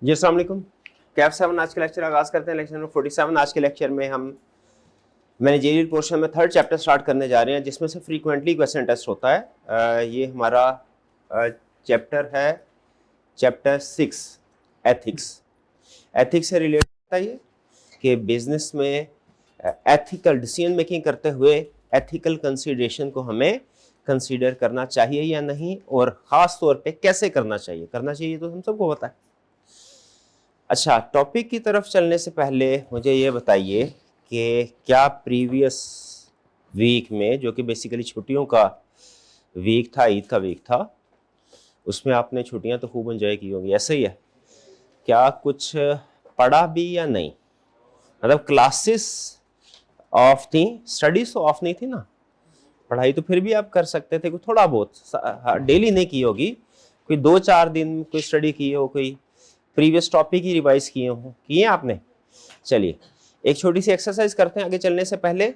जी अस्सलाम वालेकुम। कैफ 7 आज के लेक्चर आगाज़ करते हैं। Lecture number 47। आज के लेक्चर में हम मैनेजरियल पोर्शन में थर्ड चैप्टर स्टार्ट करने जा रहे हैं, जिसमें से फ्रीक्वेंटली क्वेश्चन टेस्ट होता है। ये हमारा चैप्टर है चैप्टर 6 एथिक्स। एथिक्स से रिलेटेड होता है ये कि बिजनेस में एथिकल डिसीजन मेकिंग करते हुए एथिकल कंसीडरेशन को हमें कंसीडर करना चाहिए या नहीं, और ख़ास तौर पे कैसे करना चाहिए तो हम सबको पता है। अच्छा, टॉपिक की तरफ चलने से पहले मुझे ये बताइए कि क्या प्रीवियस वीक में, जो कि बेसिकली छुट्टियों का वीक था, ईद का वीक था, उसमें आपने छुट्टियां तो खूब एंजॉय की होंगी, ऐसे ही है? क्या कुछ पढ़ा भी या नहीं? मतलब क्लासेस ऑफ थी, स्टडीज तो ऑफ नहीं थी ना, पढ़ाई तो फिर भी आप कर सकते थे, कोई थोड़ा बहुत, डेली नहीं की होगी, कोई 2-4 दिन कोई स्टडी की हो, कोई प्रीवियस टॉपिक ही रिवाइज किए आपने। चलिए एक छोटी सी एक्सरसाइज करते हैं आगे चलने से पहले।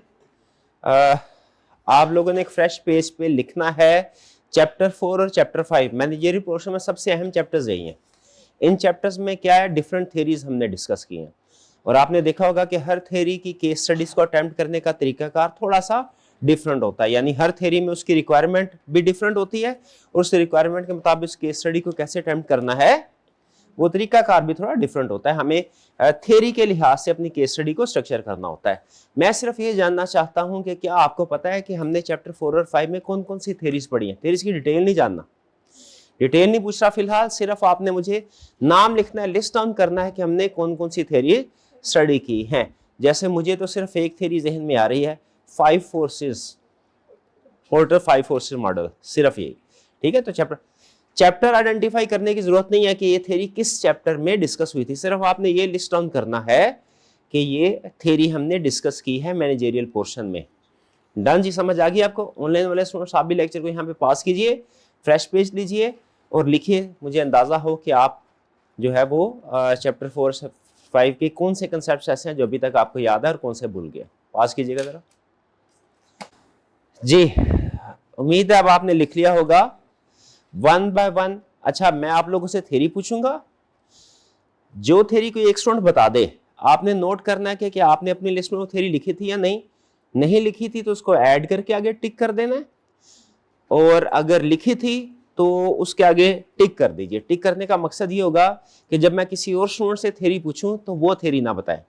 आप लोगों ने एक फ्रेश पेज पे लिखना है चैप्टर 4 और चैप्टर 5। मैनेजरियल पोर्शन में सबसे अहम चैप्टर्स यही हैं। इन चैप्टर्स में क्या है, डिफरेंट थ्योरीज हमने डिस्कस की हैं, और आपने देखा होगा कि हर थ्योरी की केस स्टडीज को अटेम्प्ट करने का तरीकाकार थोड़ा सा डिफरेंट होता है, यानी हर थ्योरी में उसकी रिक्वायरमेंट भी डिफरेंट होती है, और उस रिक्वायरमेंट के मुताबिक उस केस स्टडी को कैसे अटेम्प्ट करना है वो तरीकाकार भी थोड़ा डिफरेंट होता है। हमें थ्योरी के लिहाज से अपनी केस स्टडी को स्ट्रक्चर करना होता है। मैं सिर्फ ये जानना चाहता हूं कि क्या आपको पता है कि हमने चैप्टर 4 और 5 में कौन कौन सी थ्योरीज पढ़ी हैं। थ्योरीज की डिटेल नहीं जानना, डिटेल नहीं पूछ रहा फिलहाल, सिर्फ आपने मुझे नाम लिखना है, लिस्ट डाउन करना है कि हमने कौन कौन सी थ्योरी स्टडी की है। जैसे मुझे तो सिर्फ एक थ्योरी जहन में आ रही है, 5 फोर्सेस, पोर्टर 5 फोर्सेस मॉडल, सिर्फ यही। ठीक है, तो चैप्टर आइडेंटिफाई करने की जरूरत नहीं है कि ये थ्योरी किस चैप्टर में डिस्कस हुई थी, सिर्फ आपने ये लिस्ट डाउन करना है कि ये थ्योरी हमने डिस्कस की है मैनेजरियल पोर्शन में। डन जी, समझ आ गई आपको? ऑनलाइन वाले स्टूडेंट्स आप भी लेक्चर को यहाँ पे पास कीजिए, फ्रेश पेज लीजिए और लिखिए, मुझे अंदाजा हो कि आप जो है वो चैप्टर 4 से 5 के कौन से कंसेप्ट ऐसे हैं जो अभी तक आपको याद है और कौन से भूल गए। पास कीजिएगा जरा जी। उम्मीद है अब आपने लिख लिया होगा 1 बाय 1। अच्छा, मैं आप लोगों से थ्योरी पूछूंगा, जो थ्योरी कोई एक स्टूडेंट बता दे, आपने नोट करना है कि क्या आपने अपनी लिस्ट में वो थ्योरी लिखी थी या नहीं लिखी थी तो उसको ऐड करके आगे टिक कर देना है, और अगर लिखी थी तो उसके आगे टिक कर दीजिए। टिक करने का मकसद ये होगा कि जब मैं किसी और स्टूडेंट से थ्योरी पूछूं तो वो थ्योरी ना बताए।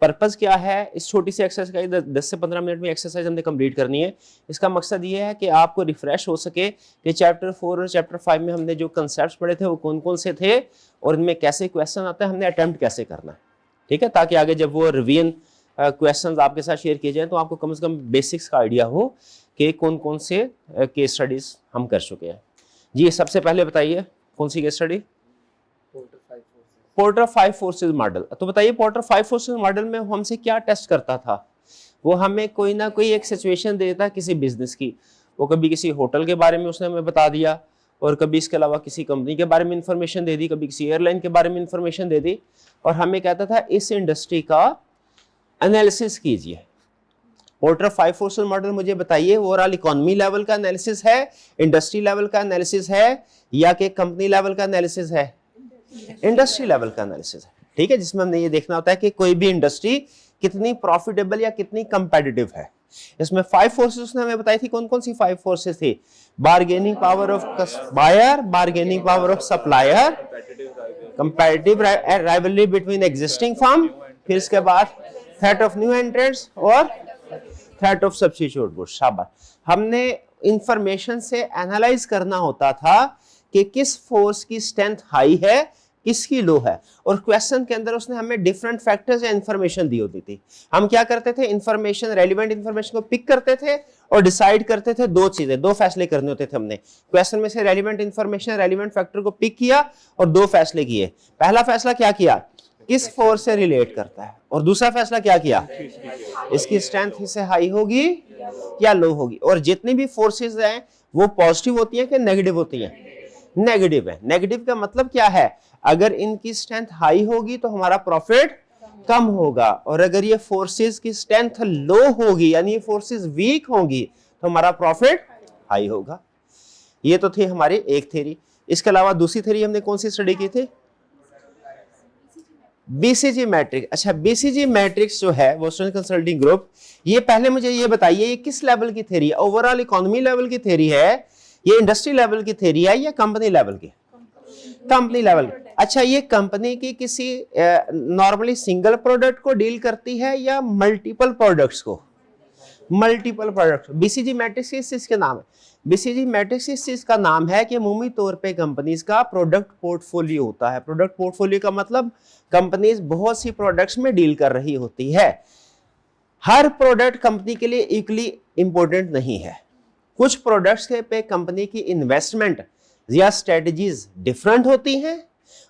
पर्पस क्या है, इस छोटी सी एक्सरसाइज 10 से 15 मिनट में एक्सरसाइज हमने कंप्लीट करनी है। इसका मकसद ये है कि आपको रिफ्रेश हो सके कि चैप्टर 4 और चैप्टर 5 में हमने जो कंसेप्ट्स पढ़े थे वो कौन कौन से थे और इनमें कैसे क्वेश्चन आते हैं, हमने अटेम्प्ट कैसे करना है। ठीक है, ताकि आगे जब वो रिवीजन क्वेश्चन आपके साथ शेयर किए जाए तो आपको कम से कम बेसिक्स का आइडिया हो कि कौन कौन से केस स्टडीज हम कर चुके हैं। जी, सबसे पहले बताइए कौन सी case study? Porter 5 forces model. तो बताइए, पोर्टर 5 फोर्सेस मॉडल में हमसे क्या टेस्ट करता था? वो हमें कोई ना कोई एक सिचुएशन देता किसी बिजनेस की। वो कभी किसी होटल के बारे में उसने हमें बता दिया, और कभी इसके अलावा किसी कंपनी के बारे में इंफॉर्मेशन दे दी, कभी किसी एयरलाइन के बारे में इंफॉर्मेशन दे दी, और हमें कहता था इस इंडस्ट्री का एनालिसिस कीजिए। पोर्टर 5 फोर्सेस मॉडल मुझे बताइए, ओवरऑल इकोनॉमी लेवल का एनालिसिस है, इंडस्ट्री लेवल का एनालिसिस है, या कि कंपनी लेवल का एनालिसिस है? इंडस्ट्री लेवल का एनालिसिस है। ठीक है, जिसमें हमने ये देखना होता है कि कोई भी इंडस्ट्री कितनी प्रॉफिटेबल या कितनी कंपेटिटिव है। इसमें 5 फोर्सेस उसने हमें बताई थी। कौन कौन सी 5 फोर्सेस थी? Bargaining power of buyer, bargaining power of supplier, competitive rivalry between existing firm, फिर इसके बाद थ्रेट ऑफ न्यू एंट्रेंट्स और थ्रेट ऑफ सब्स्टिट्यूट गुड्स। शाबाश। हमने इंफॉर्मेशन से एनालाइज करना होता था कि किस फोर्स की स्ट्रेंथ हाई है, किसकी लो है, और क्वेश्चन के अंदर उसने हमें डिफरेंट फैक्टर्स या इंफॉर्मेशन दी होती थी। हम क्या करते थे, इंफॉर्मेशन, रेलिवेंट इंफॉर्मेशन को पिक करते थे और डिसाइड करते थे दो चीजें, दो फैसले करने होते थे। हमने क्वेश्चन में से रेलिवेंट इंफॉर्मेशन, रेलिवेंट फैक्टर को पिक किया और दो फैसले किए। पहला फैसला क्या किया, किस फोर्स से रिलेट करता है, और दूसरा फैसला क्या किया, इसकी स्ट्रेंथ इससे हाई होगी या लो होगी। और जितनी भी फोर्सेस हैं वो पॉजिटिव होती हैं कि नेगेटिव होती हैं? नेगेटिव है। नेगेटिव का मतलब क्या है, अगर इनकी स्ट्रेंथ हाई होगी तो हमारा प्रॉफिट कम होगा, और अगर ये फोर्सेस की स्ट्रेंथ लो होगी यानी ये फोर्सेस वीक होंगी तो हमारा प्रॉफिट हाई होगा। ये तो थी हमारी एक थ्योरी। इसके अलावा दूसरी थ्योरी हमने कौन सी स्टडी की थी? बीसीजी मैट्रिक्स, अच्छा बीसीजी मैट्रिक्स जो है वेस्टर्न कंसल्टिंग ग्रुप, ये पहले मुझे ये बताइए ये किस लेवल की थ्योरी है? ओवरऑल इकोनॉमी लेवल की थ्योरी है, ये इंडस्ट्री लेवल की थ्योरी है या कंपनी लेवल की? Company level. अच्छा ये कंपनी की किसी नॉर्मली सिंगल प्रोडक्ट को डील करती है या मल्टीपल प्रोडक्ट्स को? Multiple product. बीसीजी मैट्रिक्स किस चीज के नाम है? बीसीजी मैट्रिक्स इस चीज का नाम है कि अमूमी तौर पे कंपनीज का प्रोडक्ट पोर्टफोलियो होता है। प्रोडक्ट पोर्टफोलियो का मतलब कंपनीज बहुत सी प्रोडक्ट्स में डील कर रही होती है। हर प्रोडक्ट कंपनी के लिए इक्वली इंपॉर्टेंट नहीं है। कुछ प्रोडक्ट्स के पे कंपनी की इन्वेस्टमेंट या स्ट्रेटजीज डिफरेंट होती हैं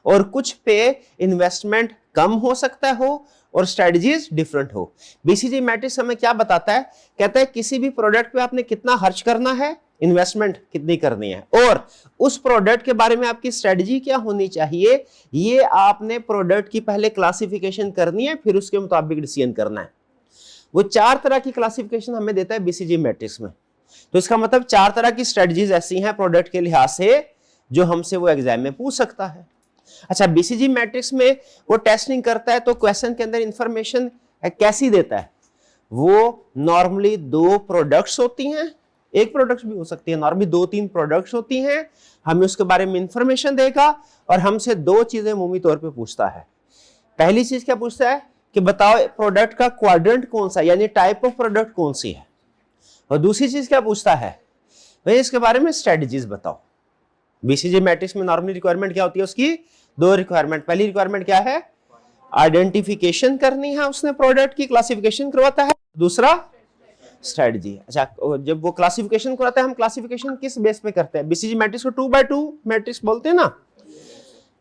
और कुछ पे इन्वेस्टमेंट कम हो सकता हो और स्ट्रेटजीज डिफरेंट हो। बीसीजी मैट्रिक्स हमें क्या बताता है? कहता है किसी भी प्रोडक्ट पे आपने कितना खर्च करना है, इन्वेस्टमेंट कितनी करनी है, और उस प्रोडक्ट के बारे में आपकी स्ट्रेटजी क्या होनी चाहिए, ये आपने प्रोडक्ट की पहले क्लासिफिकेशन करनी है, फिर उसके मुताबिक डिसीजन करना है। वो 4 तरह की क्लासिफिकेशन हमें देता है बीसीजी मैट्रिक्स में। तो इसका मतलब 4 तरह की स्ट्रेटजीज ऐसी हैं प्रोडक्ट के लिहाज से जो हमसे वो एग्जाम में पूछ सकता है। अच्छा बीसीजी मैट्रिक्स में वो टेस्टिंग करता है तो क्वेश्चन के अंदर इंफॉर्मेशन कैसी देता है? वो नॉर्मली 2 प्रोडक्ट्स होती हैं, एक प्रोडक्ट भी हो सकती है, नॉर्मली 2-3 प्रोडक्ट्स होती हैं, हमें उसके बारे में इंफॉर्मेशन देगा और हमसे 2 चीजें अमूमी तौर पे पूछता है। पहली चीज क्या पूछता है कि बताओ प्रोडक्ट का क्वाड्रेंट कौन सा, यानी टाइप ऑफ प्रोडक्ट कौन सी है, और दूसरी चीज क्या पूछता है भाई इसके बारे में स्ट्रेटजीज बताओ। बीसीजी मैट्रिक्स में नॉर्मली रिक्वायरमेंट क्या होती है उसकी? 2 रिक्वायरमेंट। पहली रिक्वायरमेंट क्या है? आइडेंटिफिकेशन करनी है, उसने प्रोडक्ट की क्लासिफिकेशन करवाता है। दूसरा स्ट्रेटजी। अच्छा जब वो क्लासिफिकेशन कराता है, हम क्लासिफिकेशन किस बेस पे करते हैं? बीसीजी मैट्रिक्स को 2x2 मैट्रिक्स बोलते हैं ना,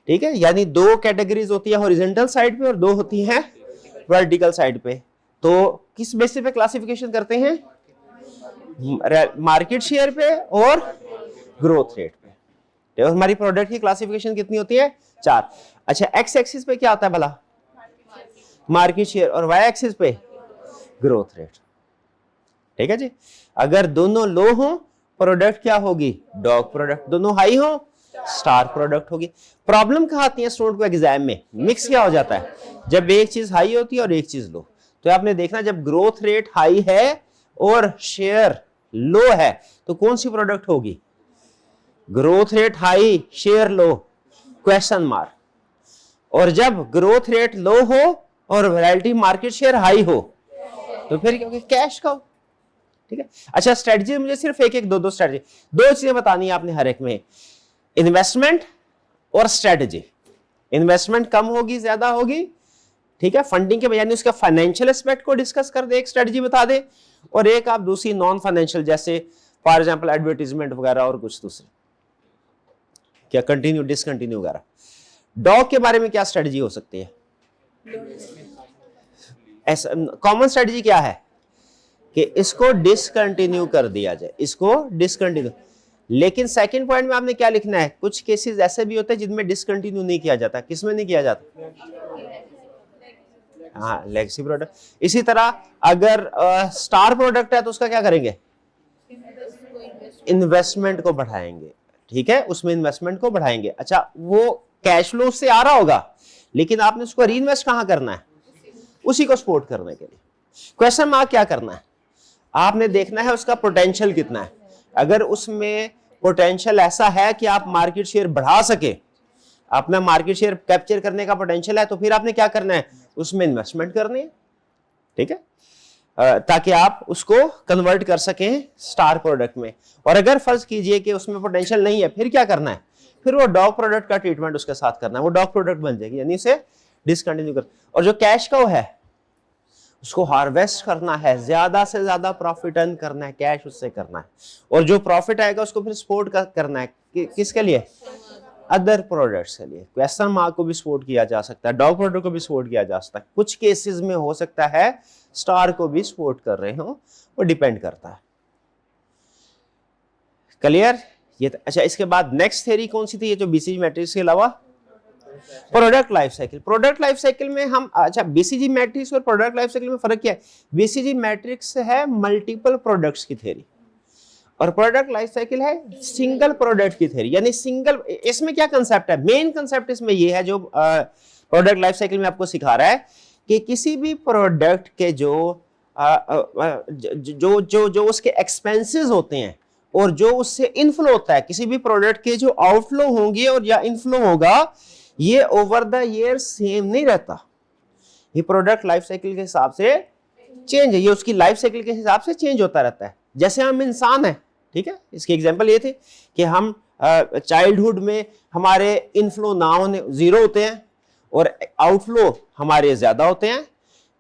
ठीक है, यानी 2 कैटेगरीज होती है हॉरिजॉन्टल साइड पे और 2 होती हैं वर्टिकल साइड पे। तो किस बेसिस पे क्लासिफिकेशन करते हैं? मार्केट शेयर पे और ग्रोथ रेट पे। तो हमारी प्रोडक्ट की क्लासिफिकेशन कितनी होती है? 4। अच्छा एक्स एक्सिस पे क्या आता है भला? मार्केट शेयर, और वाई एक्सिस पे ग्रोथ रेट। ठीक है जी। अगर दोनों लो हो प्रोडक्ट क्या होगी? Dog product. दोनों हाई हो स्टार प्रोडक्ट होगी। प्रॉब्लम कहाँ आती है स्टूडेंट को एग्जाम में? मिक्स क्या हो जाता है, जब एक चीज हाई होती है और एक चीज लो। तो आपने देखना जब ग्रोथ रेट हाई है और शेयर लो है तो कौन सी प्रोडक्ट होगी? ग्रोथ रेट हाई शेयर लो, क्वेश्चन मार्क। और जब ग्रोथ रेट लो हो और रिलेटिव मार्केट शेयर हाई हो तो फिर क्या होगा? कैश का। ठीक है। अच्छा स्ट्रेटजी मुझे सिर्फ एक 2 स्ट्रेटजी, 2 चीजें बतानी है आपने हर एक में, इन्वेस्टमेंट और स्ट्रेटजी। इन्वेस्टमेंट कम होगी ज्यादा होगी, ठीक है, फंडिंग के बजाय उसका फाइनेंशियल एस्पेक्ट को डिस्कस कर दे, एक स्ट्रेटजी बता दे, और एक आप दूसरी नॉन फाइनेंशियल जैसे फॉर एग्जांपल एडवर्टाइजमेंट वगैरह और कुछ दूसरे, क्या कंटिन्यू डिसकंटिन्यू वगैरह। डॉग के बारे में क्या स्ट्रेटजी हो सकती है? ऐसा कॉमन स्ट्रेटजी क्या है कि इसको डिसकंटिन्यू कर दिया जाए, इसको डिसकंटिन्यू। लेकिन सेकंड पॉइंट में आपने क्या लिखना है? कुछ केसेस ऐसे भी होते हैं जिनमें डिसकंटिन्यू नहीं किया जाता। किसमें नहीं किया जाता? हाँ लेगेसी प्रोडक्ट। इसी तरह अगर स्टार प्रोडक्ट है तो उसका क्या करेंगे? इन्वेस्टमेंट को बढ़ाएंगे, ठीक है, उसमें इन्वेस्टमेंट को बढ़ाएंगे। अच्छा वो कैश फ्लो से आ रहा होगा लेकिन आपने उसको री इन्वेस्ट कहां करना है? उसी को सपोर्ट करने के लिए। क्वेश्चन मार्क क्या करना है? आपने देखना है उसका पोटेंशियल कितना है। अगर उसमें पोटेंशियल ऐसा है कि आप मार्केट शेयर बढ़ा सके, अपना मार्केट शेयर कैप्चर करने का पोटेंशियल है, तो फिर आपने क्या करना है? उसमें इन्वेस्टमेंट करनी है, ठीक है, ताकि आप उसको कन्वर्ट कर सकें स्टार प्रोडक्ट में। और अगर फर्ज कीजिए कि उसमें पोटेंशियल नहीं है, फिर क्या करना है? फिर वो डॉग प्रोडक्ट का ट्रीटमेंट उसके साथ करना है, वो डॉग प्रोडक्ट बन जाएगी, यानी उसे डिसकंटिन्यू कर। और जो कैश का है उसको हार्वेस्ट करना है, ज्यादा से ज्यादा प्रॉफिट अर्न करना है, कैश उससे करना है, और जो प्रॉफिट आएगा उसको फिर सपोर्ट करना है किसके लिए? अदर प्रोडक्ट्स के लिए। क्वेश्चन मार्क को भी सपोर्ट किया जा सकता है, डॉग प्रोडक्ट को भी सपोर्ट किया जा सकता है, कुछ केसेस में हो सकता है स्टार को भी सपोर्ट कर रहे हो, वो डिपेंड करता है। क्लियर? ये अच्छा इसके बाद नेक्स्ट थ्योरी कौन सी थी? ये जो बीसीजी मैट्रिक्स के अलावा product life cycle. Product life cycle में हम, अच्छा बीसीजी मैट्रिक्स और प्रोडक्ट लाइफ साइकिल में फर्क क्या है? बीसीजी मैट्रिक्स है मल्टीपल प्रोडक्ट्स की थ्योरी और प्रोडक्ट लाइफ साइकिल है सिंगल प्रोडक्ट की थ्योरी, यानी सिंगल। इसमें क्या कंसेप्ट है? मेन कंसेप्ट इसमें ये है जो प्रोडक्ट लाइफ साइकिल में आपको सिखा रहा है कि किसी भी प्रोडक्ट के जो उसके एक्सपेंसेस होते हैं और जो उससे इनफ्लो होता है, किसी भी प्रोडक्ट के जो आउटफ्लो होंगे और या इनफ्लो होगा, ये ओवर द ईयर सेम नहीं रहता। ये प्रोडक्ट लाइफ साइकिल के हिसाब से चेंज है, ये उसकी लाइफ साइकिल के हिसाब से चेंज होता रहता है। जैसे हम इंसान हैं, ठीक है, इसकी एग्जांपल ये थी कि हम चाइल्डहुड में हमारे इनफ्लो ना होने 0 होते हैं और आउटफ्लो हमारे ज्यादा होते हैं।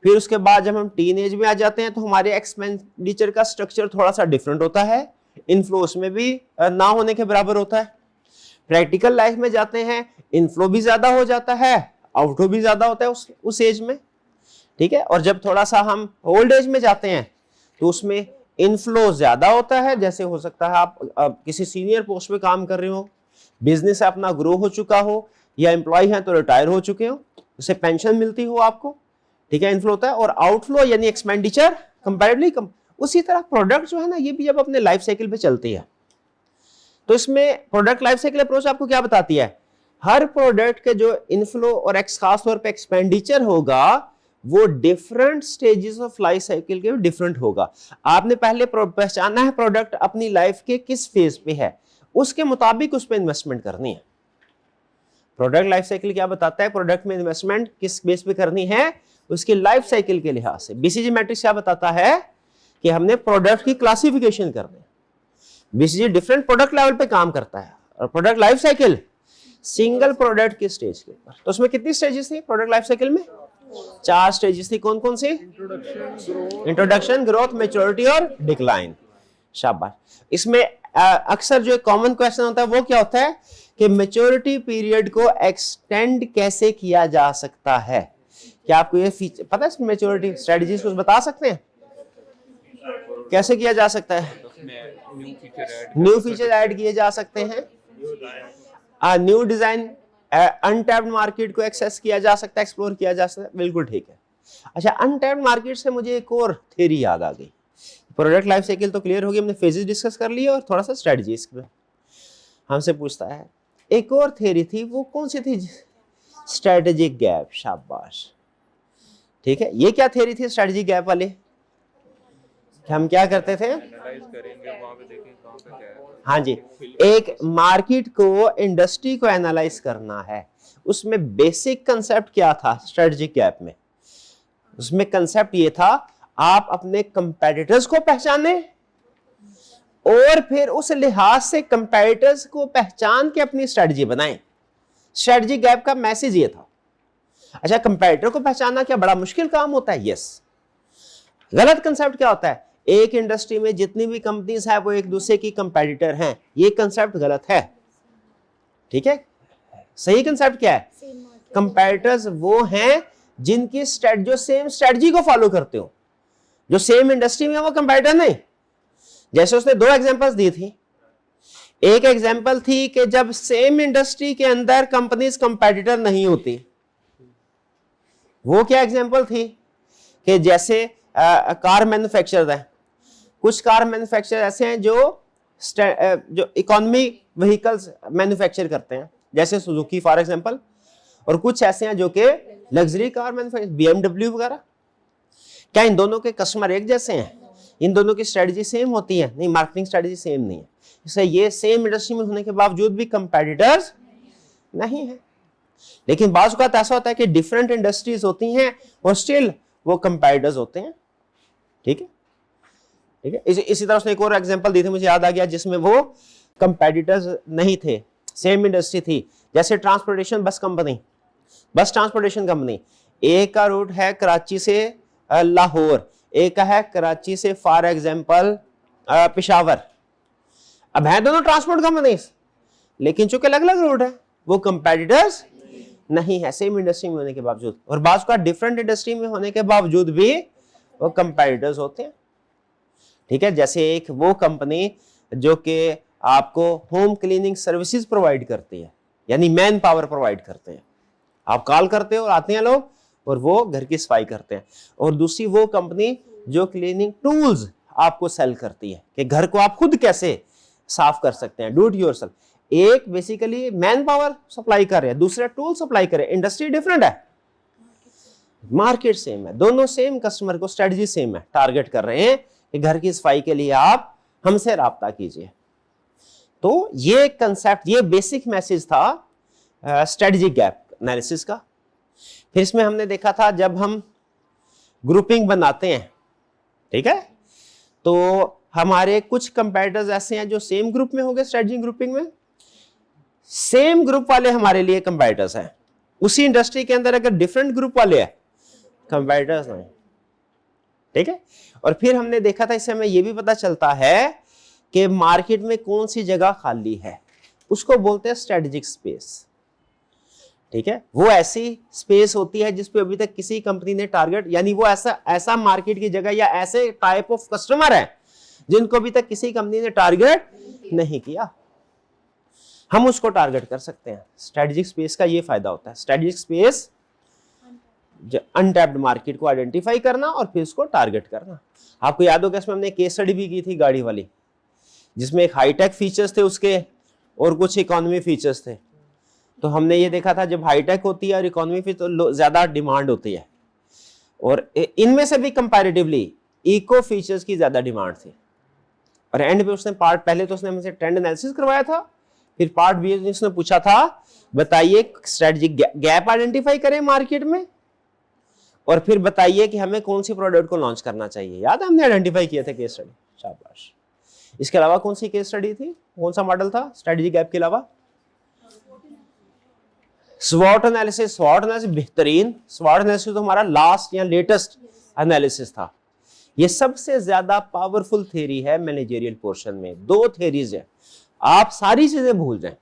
फिर उसके बाद जब हम टीन एज में आ जाते हैं तो हमारे एक्सपेंडिचर का स्ट्रक्चर थोड़ा सा डिफरेंट होता है, इनफ्लो उसमें भी ना होने के बराबर होता है। प्रैक्टिकल लाइफ में जाते हैं, इनफ्लो भी ज्यादा हो जाता है, आउटफ्लो भी ज्यादा होता है उस एज में, ठीक है। और जब थोड़ा सा हम ओल्ड एज में जाते हैं तो उसमें इनफ्लो ज्यादा होता है। जैसे हो सकता है आप किसी सीनियर पोस्ट पे काम कर रहे हो, बिजनेस अपना ग्रो हो चुका हो, या एम्प्लॉय हैं तो रिटायर हो चुके हो, उससे पेंशन मिलती हो आपको, ठीक है, इनफ्लो होता है। और आउटफ्लो यानी एक्सपेंडिचर कंपैरेटिवली कम। उसी तरह प्रोडक्ट जो है ना, ये भी जब अपने लाइफ साइकिल पे चलती है तो इसमें प्रोडक्ट लाइफ साइकिल अप्रोच आपको क्या बताती है, हर प्रोडक्ट के जो इनफ्लो और खास तौर पे एक्सपेंडिचर होगा वो different stages of life cycle के डिफरेंट होगा। आपने पहले पहचाना है प्रोडक्ट अपनी लाइफ के किस फेज पे है, उसके मुताबिक उस पर इन्वेस्टमेंट करनी है। प्रोडक्ट लाइफ साइकिल क्या बताता है, प्रोडक्ट में इन्वेस्टमेंट किस बेस पे करनी है, उसकी लाइफ साइकिल के लिहाज से। बीसीजी मैट्रिक्स क्या बताता है कि हमने प्रोडक्ट की क्लासिफिकेशन करनी है। बीसीजी डिफरेंट प्रोडक्ट लेवल पे काम करता है और product life cycle single product की स्टेज के ऊपर। तो उसमें कितनी स्टेजेस थी प्रोडक्ट लाइफ साइकिल में? 4 स्टेजेस थी। कौन कौन सी? इंट्रोडक्शन, ग्रोथ, मैच्योरिटी और डिक्लाइन। शाबाश। इसमें अक्सर जो कॉमन क्वेश्चन होता है वो क्या होता है कि मैच्योरिटी पीरियड को एक्सटेंड कैसे किया जा सकता है। क्या आपको ये फीचर पता है, मैच्योरिटी स्ट्रेटजीज कुछ बता सकते हैं कैसे किया जा सकता है? न्यू फीचर ऐड किए जा सकते हैं, न्यू डिजाइन, अनटैप्ड मार्केट को एक्सेस किया जा सकता है, एक्सप्लोर किया जा सकता है। बिल्कुल ठीक है। अच्छा, अनटैप्ड मार्केट से मुझे एक और थ्योरी याद आ गई। प्रोडक्ट लाइफ साइकिल तो क्लियर होगी, हमने फेजेस डिस्कस कर लिए और थोड़ा सा स्ट्रेटजीज पे हमसे पूछता है। एक और थ्योरी थी, वो कौन सी थी? Strategic gap. शाबाश, ठीक है। ये क्या थ्योरी थी स्ट्रेटेजिक गैप वाली? हम क्या करते थे, हाँ जी, एक मार्केट को, इंडस्ट्री को एनालाइज करना है। उसमें बेसिक कंसेप्ट क्या था स्ट्रेटेजिक गैप में? उसमें कंसेप्ट ये था, आप अपने कंपेटिटर्स को पहचाने और फिर उस लिहाज से कंपेटिटर्स को पहचान के अपनी स्ट्रेटजी बनाएं। स्ट्रेटेजिक गैप का मैसेज ये था। अच्छा, कंपेटिटर को पहचानना क्या बड़ा मुश्किल काम होता है? यस। गलत कंसेप्ट क्या होता है, एक इंडस्ट्री में जितनी भी कंपनीज है वो एक दूसरे की कंपेटिटर हैं। ये कंसेप्ट गलत है, ठीक है। सही कंसेप्ट क्या है? कंपेटिटर्स वो हैं जिनकी जो सेम स्ट्रेटजी को फॉलो करते हो, जो सेम इंडस्ट्री में, वो कंपेटिटर नहीं। जैसे उसने 2 एग्जांपल्स दी थी। एक एग्जांपल थी कि जब सेम इंडस्ट्री के अंदर कंपनीज कंपेटिटर नहीं होती। वो क्या एग्जांपल थी कि जैसे कार मैन्युफैक्चरर है, कुछ कार मैन्युफैक्चरर ऐसे हैं जो इकोनॉमी व्हीकल्स मैन्युफैक्चर करते हैं, जैसे सुजुकी फॉर एग्जांपल, और कुछ ऐसे हैं जो कि लग्जरी कार मैन्युफैक्चर, BMW वगैरह। क्या इन दोनों के कस्टमर एक जैसे हैं? इन दोनों की स्ट्रेटजी सेम होती है? नहीं, मार्केटिंग स्ट्रेटजी सेम नहीं है। इसलिए ये सेम इंडस्ट्री में होने के बावजूद भी कंपेटिटर्स नहीं है। लेकिन बाज़ औक़ात ऐसा होता है कि डिफरेंट इंडस्ट्रीज होती हैं और स्टिल वो कंपेटिटर्स होते हैं, ठीक है, ठीक है। इसी तरह उसने एक और एग्जांपल दी थी, मुझे याद आ गया, जिसमें वो कंपेटिटर्स नहीं थे, सेम इंडस्ट्री थी। जैसे ट्रांसपोर्टेशन बस कंपनी, बस ट्रांसपोर्टेशन कंपनी, एक का रूट है कराची से लाहौर, एक का है कराची से फॉर एग्जांपल पेशावर। अब है दोनों ट्रांसपोर्ट कंपनीज, लेकिन चूंकि अलग अलग रूट है, वो कंपेटिटर्स नहीं है सेम इंडस्ट्री में होने के बावजूद। और बाज़ का डिफरेंट इंडस्ट्री में होने के बावजूद भी वो कंपेटिटर्स होते हैं, ठीक है। जैसे एक वो कंपनी जो कि आपको होम क्लीनिंग सर्विसेज प्रोवाइड करती है, यानी मैन पावर प्रोवाइड करते हैं। आप कॉल करते हो और आते हैं लोग और वो घर की सफाई करते हैं। और दूसरी वो कंपनी जो क्लीनिंग टूल्स आपको सेल करती है कि घर को आप खुद कैसे साफ कर सकते हैं, डू इट योरसेल्फ। एक बेसिकली मैन पावर सप्लाई कर रहे हैं, दूसरा टूल सप्लाई कर रहे हैं, इंडस्ट्री डिफरेंट है, मार्केट सेम है, दोनों सेम कस्टमर को स्ट्रेटजी सेम है, टारगेट कर रहे हैं कि घर की सफाई के लिए आप हमसे राब्ता कीजिए। तो ये कंसेप्ट, ये बेसिक मैसेज था स्ट्रेटजी गैप एनालिसिस का। फिर इसमें हमने देखा था जब हम ग्रुपिंग बनाते हैं, ठीक है, तो हमारे कुछ कंपैटिटर्स ऐसे हैं जो सेम ग्रुप में होंगे, स्ट्रेटजी ग्रुपिंग में सेम ग्रुप वाले हमारे लिए कंपैटिटर्स हैं। उसी इंडस्ट्री के अंदर अगर डिफरेंट ग्रुप वाले हैं, कंपैटिटर्स नहीं, ठीक है। और फिर हमने देखा था, इससे हमें यह भी पता चलता है कि मार्केट में कौन सी जगह खाली है, उसको बोलते हैं स्ट्रेटेजिक स्पेस, ठीक है। वो ऐसी स्पेस होती है जिस पे अभी तक किसी कंपनी ने टारगेट, यानी वो ऐसा मार्केट की जगह या ऐसे टाइप ऑफ कस्टमर है जिनको अभी तक किसी कंपनी ने टारगेट नहीं किया, हम उसको टारगेट कर सकते हैं। स्ट्रेटेजिक स्पेस का ये फायदा होता है, स्ट्रेटेजिक स्पेस अनटैप्ड मार्केट को आइडेंटिफाई करना और फिर उसको टारगेट करना। आपको याद होगा इसमें हमने केस स्टडी भी की थी गाड़ी वाली, जिसमें एक हाईटेक फीचर्स थे उसके और कुछ इकोनॉमी फीचर्स थे। तो हमने ये देखा था जब हाईटेक होती है और इकोनॉमी फीचर तो ज्यादा डिमांड होती है, और इनमें से भी कंपैरेटिवली इको फीचर्स की ज्यादा डिमांड थी। और एंड पे उसने पार्ट, पहले तो उसने हमसे ट्रेंड एनालिसिस करवाया था, फिर पार्ट बी उसने पूछा था बताइए स्ट्रेटजिक गैप आइडेंटिफाई करें मार्केट में, और फिर बताइए कि हमें कौन सी प्रोडक्ट को लॉन्च करना चाहिए। याद है हमने आइडेंटिफाई किया था केस स्टडी, शाबाश। इसके अलावा कौन सी केस स्टडी थी, कौन सा मॉडल था स्ट्रेटजी गैप के अलावा? स्वॉट एनालिसिस। स्वॉट एनालिसिस बेहतरीन, स्वॉट एनालिसिस तो हमारा लास्ट या लेटेस्ट एनालिसिस था। ये सबसे ज्यादा पावरफुल थ्योरी है मैनेजरियल पोर्शन में। दो थ्योरीज है, आप सारी चीजें भूल जाएं,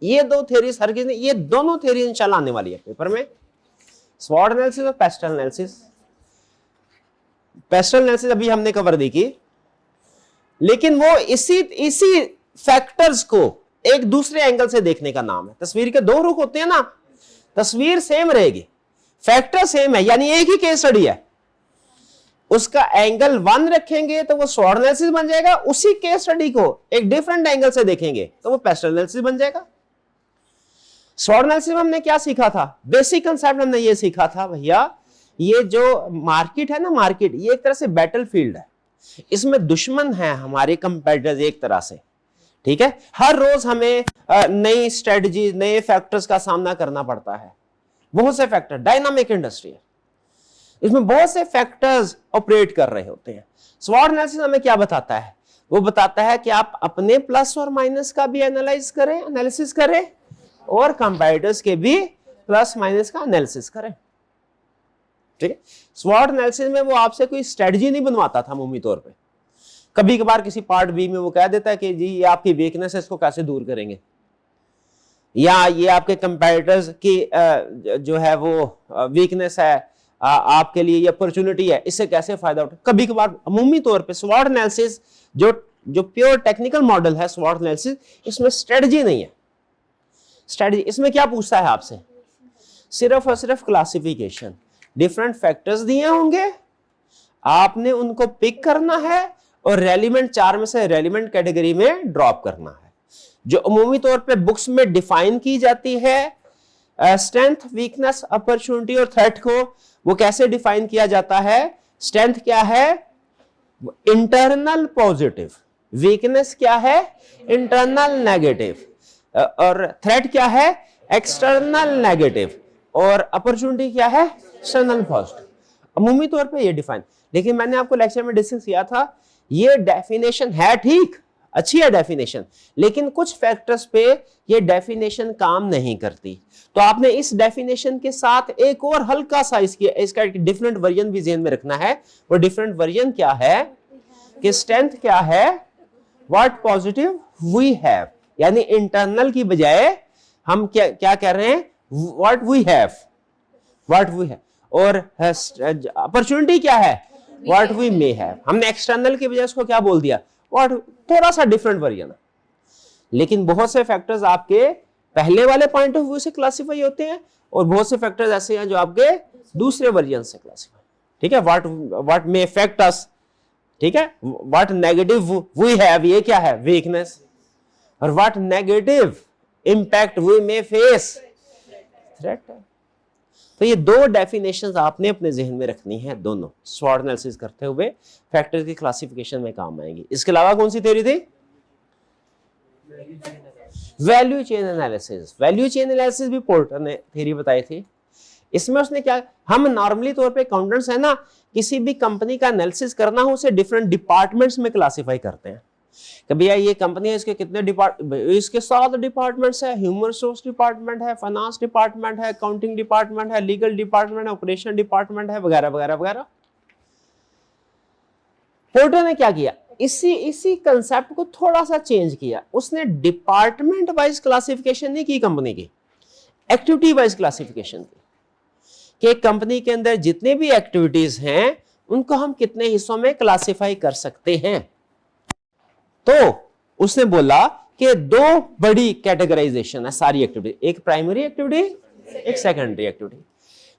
ये दो थ्योरीज हर किसी, ये दोनों थ्योरी इंशाल्लाह आने वाली है पेपर में, स्वॉट एनालिसिस और पेस्टल एनालिसिस। पेस्टल एनालिसिस अभी हमने कवर दी की, लेकिन वो इसी फैक्टर्स को एक दूसरे एंगल से देखने का नाम है। तस्वीर के दो रुख होते हैं ना, तस्वीर सेम रहेगी, फैक्टर सेम है, यानी एक ही केस स्टडी है, उसका एंगल 1 रखेंगे तो वो स्वॉट एनालिसिस बन जाएगा, उसी केस स्टडी को एक डिफरेंट एंगल से देखेंगे तो वो पेस्टल एनालिसिस बन जाएगा। स्वॉट एनालिसिस में हमने क्या सीखा था, बेसिक कंसेप्ट हमने ये सीखा था भैया, ये जो मार्केट है ना, मार्केट ये एक तरह से बैटलफील्ड है, इसमें दुश्मन है हमारे कंपेटिटर्स एक तरह से, ठीक है। हर रोज हमें नई स्ट्रेटजी, नए फैक्टर्स का सामना करना पड़ता है, बहुत से फैक्टर, डायनामिक इंडस्ट्री है, इसमें बहुत से फैक्टर्स ऑपरेट कर रहे होते हैं। स्वॉट एनालिसिस हमें क्या बताता है, वो बताता है कि आप अपने प्लस और माइनस का भी एनालिसिस करें और कंपेटिटर्स के भी प्लस माइनस का एनालिसिस करें, ठीक है। स्वॉट एनालिसिस में वो आपसे कोई स्ट्रेटजी नहीं बनवाता था मामूली तौर पे, कभी कभार किसी पार्ट बी में वो कह देता है कि जी ये आपकी वीकनेस है, इसको कैसे दूर करेंगे, या ये आपके कंपेटिटर्स की जो है वो वीकनेस है, आपके लिए ये अपॉर्चुनिटी है, इससे कैसे फायदा उठा। कभी कभार अमूमी तौर पे स्वॉट एनालिसिस जो प्योर टेक्निकल मॉडल है स्वॉट एनालिसिस, इसमें स्ट्रेटजी नहीं है। स्ट्रेटजी इसमें क्या पूछता है आपसे, सिर्फ और सिर्फ क्लासिफिकेशन, डिफरेंट फैक्टर्स दिए होंगे, आपने उनको पिक करना है और रेलिवेंट 4 में से रेलिवेंट कैटेगरी में ड्रॉप करना है, जो अमूमी तौर पे बुक्स में डिफाइन की जाती है। स्ट्रेंथ, वीकनेस, अपॉर्चुनिटी और थ्रेट को वो कैसे डिफाइन किया जाता है? स्ट्रेंथ क्या है? Internal positive. वीकनेस क्या है? Internal negative. और थ्रेट क्या है? External negative. और अपॉर्चुनिटी क्या है? External positive. अमूमी तौर पे ये डिफाइन, लेकिन मैंने आपको लेक्चर में डिस्कस किया था, ये डेफिनेशन है ठीक, अच्छी है डेफिनेशन, लेकिन कुछ फैक्टर्स पे ये डेफिनेशन काम नहीं करती। तो आपने इस डेफिनेशन के साथ एक और हल्का सा इसका एक डिफरेंट वर्जन भी ज़हन में रखना है। वो डिफरेंट वर्जन क्या है कि स्ट्रेंथ क्या है? व्हाट पॉजिटिव वी हैव, यानी इंटरनल की बजाय हम क्या कह रहे हैं? What we have, what we have. और अपॉर्चुनिटी क्या है? What we may have. हमने एक्सटर्नल की बजाय उसको क्या बोल दिया? व्हाट। थोड़ा सा डिफरेंट वर्जन है, लेकिन बहुत से फैक्टर्स आपके पहले वाले पॉइंट ऑफ व्यू से क्लासिफाई होते हैं और बहुत से फैक्टर्स ऐसे हैं जो आपके दूसरे वर्जन से क्लासिफाई, ठीक है। व्हाट मे अफेक्ट अस, ठीक है। व्हाट नेगेटिव वी हैव, ये क्या है? वीकनेस। और what negative impact we may face threat है। तो ये दो डेफिनेशंस आपने अपने जहन में रखनी है, दोनों स्वॉट एनालिसिस करते हुए फैक्टर की क्लासिफिकेशन में काम आएंगी। इसके अलावा कौन सी थ्योरी थी? Value chain analysis. Value chain analysis भी पोर्टर ने थ्योरी बताई थी। इसमें उसने क्या, हम नॉर्मली तौर पे अकाउंटेंट्स है ना, किसी भी कंपनी का एनालिसिस करना हो उसे डिफरेंट डिपार्टमेंट्स में क्लासिफाई करते हैं कि भैया ये कंपनी है, इसके कितने इसके 7 डिपार्टमेंट्स है, ह्यूमन रिसोर्स डिपार्टमेंट है, फाइनेंस डिपार्टमेंट है, अकाउंटिंग डिपार्टमेंट है, लीगल डिपार्टमेंट है, ऑपरेशन डिपार्टमेंट है, वगैरह वगैरह वगैरह। पोर्टर ने क्या किया, इसी कंसेप्ट को थोड़ा सा चेंज किया। उसने डिपार्टमेंट वाइज क्लासिफिकेशन नहीं की कंपनी की, एक्टिविटी वाइज क्लासिफिकेशन की कि कंपनी के अंदर जितने भी एक्टिविटीज हैं उनको हम कितने हिस्सों में क्लासिफाई कर सकते हैं। तो उसने बोला कि 2 बड़ी कैटेगराइजेशन है सारी एक्टिविटी, एक प्राइमरी एक्टिविटी, एक सेकेंडरी एक्टिविटी।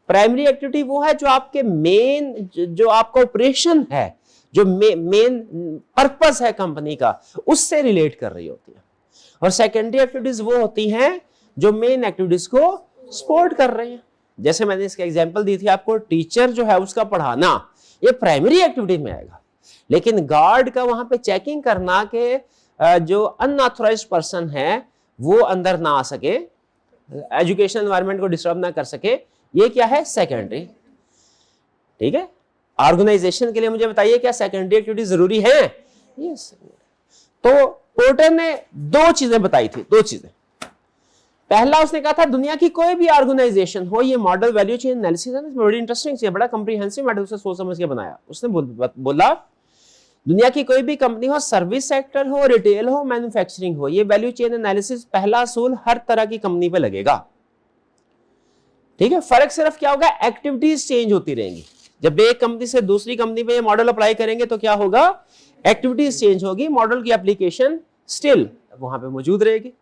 प्राइमरी एक्टिविटी वो है जो आपके मेन, जो आपका ऑपरेशन है, जो मेन पर्पस है कंपनी का, उससे रिलेट कर रही होती है। और सेकेंडरी एक्टिविटीज वो होती हैं जो मेन एक्टिविटीज को सपोर्ट कर रही हैं। जैसे मैंने इसका एग्जांपल दी थी आपको, टीचर जो है उसका पढ़ाना ये प्राइमरी एक्टिविटी में आएगा, लेकिन गार्ड का वहां पे चेकिंग करना कि जो अनऑथराइज्ड पर्सन है वो अंदर ना आ सके, एजुकेशन एनवायरनमेंट को डिस्टर्ब ना कर सके, ये क्या है? सेकेंडरी। ठीक है, ऑर्गेनाइजेशन के लिए मुझे बताइए क्या सेकेंडरी एक्टिविटी जरूरी है? यस। तो पोर्टर ने 2 चीजें बताई थी, 2 चीजें। पहला उसने कहा था दुनिया की कोई भी ऑर्गेनाइजेशन हो, ये मॉडल वैल्यू चेन एनालिसिस है ना, बड़ी इंटरेस्टिंग चीज है, बड़ा कंप्रीहेंसिव मॉडल उसे सोच समझ के बनाया। उसने बोला दुनिया की कोई भी कंपनी हो, सर्विस सेक्टर हो, रिटेल हो, मैन्युफैक्चरिंग हो, ये वैल्यू चेन एनालिसिस पहला असूल हर तरह की कंपनी पे लगेगा। ठीक है, फर्क सिर्फ क्या होगा, एक्टिविटीज चेंज होती रहेंगी। जब एक कंपनी से दूसरी कंपनी पे ये मॉडल अप्लाई करेंगे तो क्या होगा, एक्टिविटीज चेंज होगी, मॉडल की एप्लीकेशन स्टिल वहां पे मौजूद रहेगी।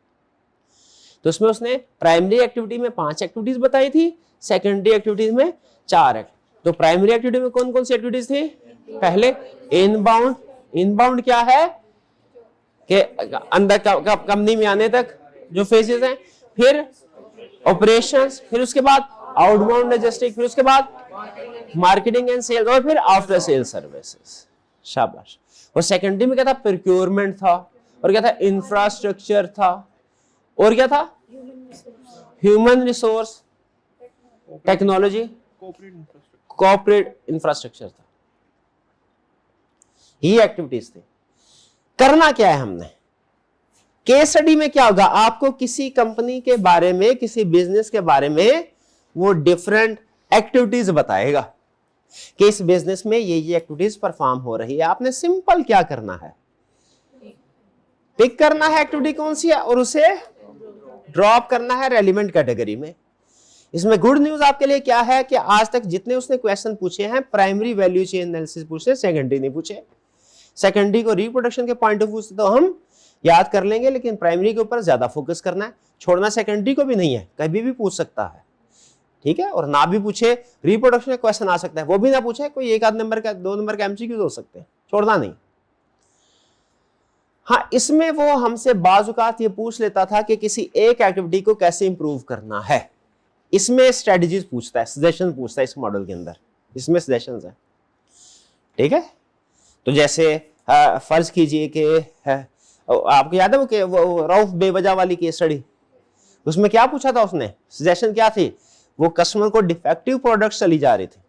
तो इसमें उसने प्राइमरी एक्टिविटी में 5 एक्टिविटीज बताई थी, सेकेंडरी एक्टिविटीज में 4 तो प्राइमरी एक्टिविटी में कौन कौन सी एक्टिविटीज थी? पहले इनबाउंड। इनबाउंड क्या है कि अंदर कंपनी में आने तक जो फेजेस हैं, फिर ऑपरेशंस, फिर उसके बाद आउटबाउंड लॉजिस्टिक, फिर उसके बाद मार्केटिंग एंड सेल्स, और फिर आफ्टर सेल सर्विसेज। शाबाश। और सेकेंडरी में क्या था? प्रोक्योरमेंट था, और क्या था? इंफ्रास्ट्रक्चर था, और क्या था? Human resource, technology, corporate infrastructure था। ये एक्टिविटीज थी। करना क्या है हमने? केस स्टडी में क्या होगा, आपको किसी कंपनी के बारे में, किसी बिजनेस के बारे में वो डिफरेंट एक्टिविटीज बताएगा कि इस बिजनेस में ये एक्टिविटीज परफॉर्म हो रही है। आपने सिंपल क्या करना है, पिक करना है एक्टिविटी कौन सी है और उसे ड्रॉप करना है रेलिवेंट कैटेगरी में। इसमें गुड न्यूज आपके लिए क्या है कि आज तक जितने उसने क्वेश्चन पूछे हैं प्राइमरी वैल्यू चेन एनालिसिस पूछे, सेकेंडरी नहीं पूछे। सेकेंडरी को रिप्रोडक्शन के पॉइंट ऑफ व्यू से तो हम याद कर लेंगे, लेकिन प्राइमरी के ऊपर ज्यादा फोकस करना है, छोड़ना सेकेंडरी को भी नहीं है, कभी भी पूछ सकता है। ठीक है, और ना भी पूछे रिप्रोडक्शन का क्वेश्चन आ सकता है, वो भी ना पूछे, कोई 1 आध नंबर का 2 नंबर का एमसीक्यू हो सकते हैं, छोड़ना नहीं। हाँ, इसमें वो हमसे बाज़ औक़ात ये पूछ लेता था कि किसी एक एक्टिविटी को कैसे इंप्रूव करना है। इसमें स्ट्रेटजीज पूछता है, सजेशन पूछता है इस मॉडल के अंदर, इसमें सजेशंस है। ठीक है, तो जैसे फर्ज कीजिए कि आपको याद है वो रऊफ बेवजह वाली केस स्टडी, उसमें क्या पूछा था उसने, सजेशन क्या थी? वो कस्टमर को डिफेक्टिव प्रोडक्ट्स चली जा रही थी,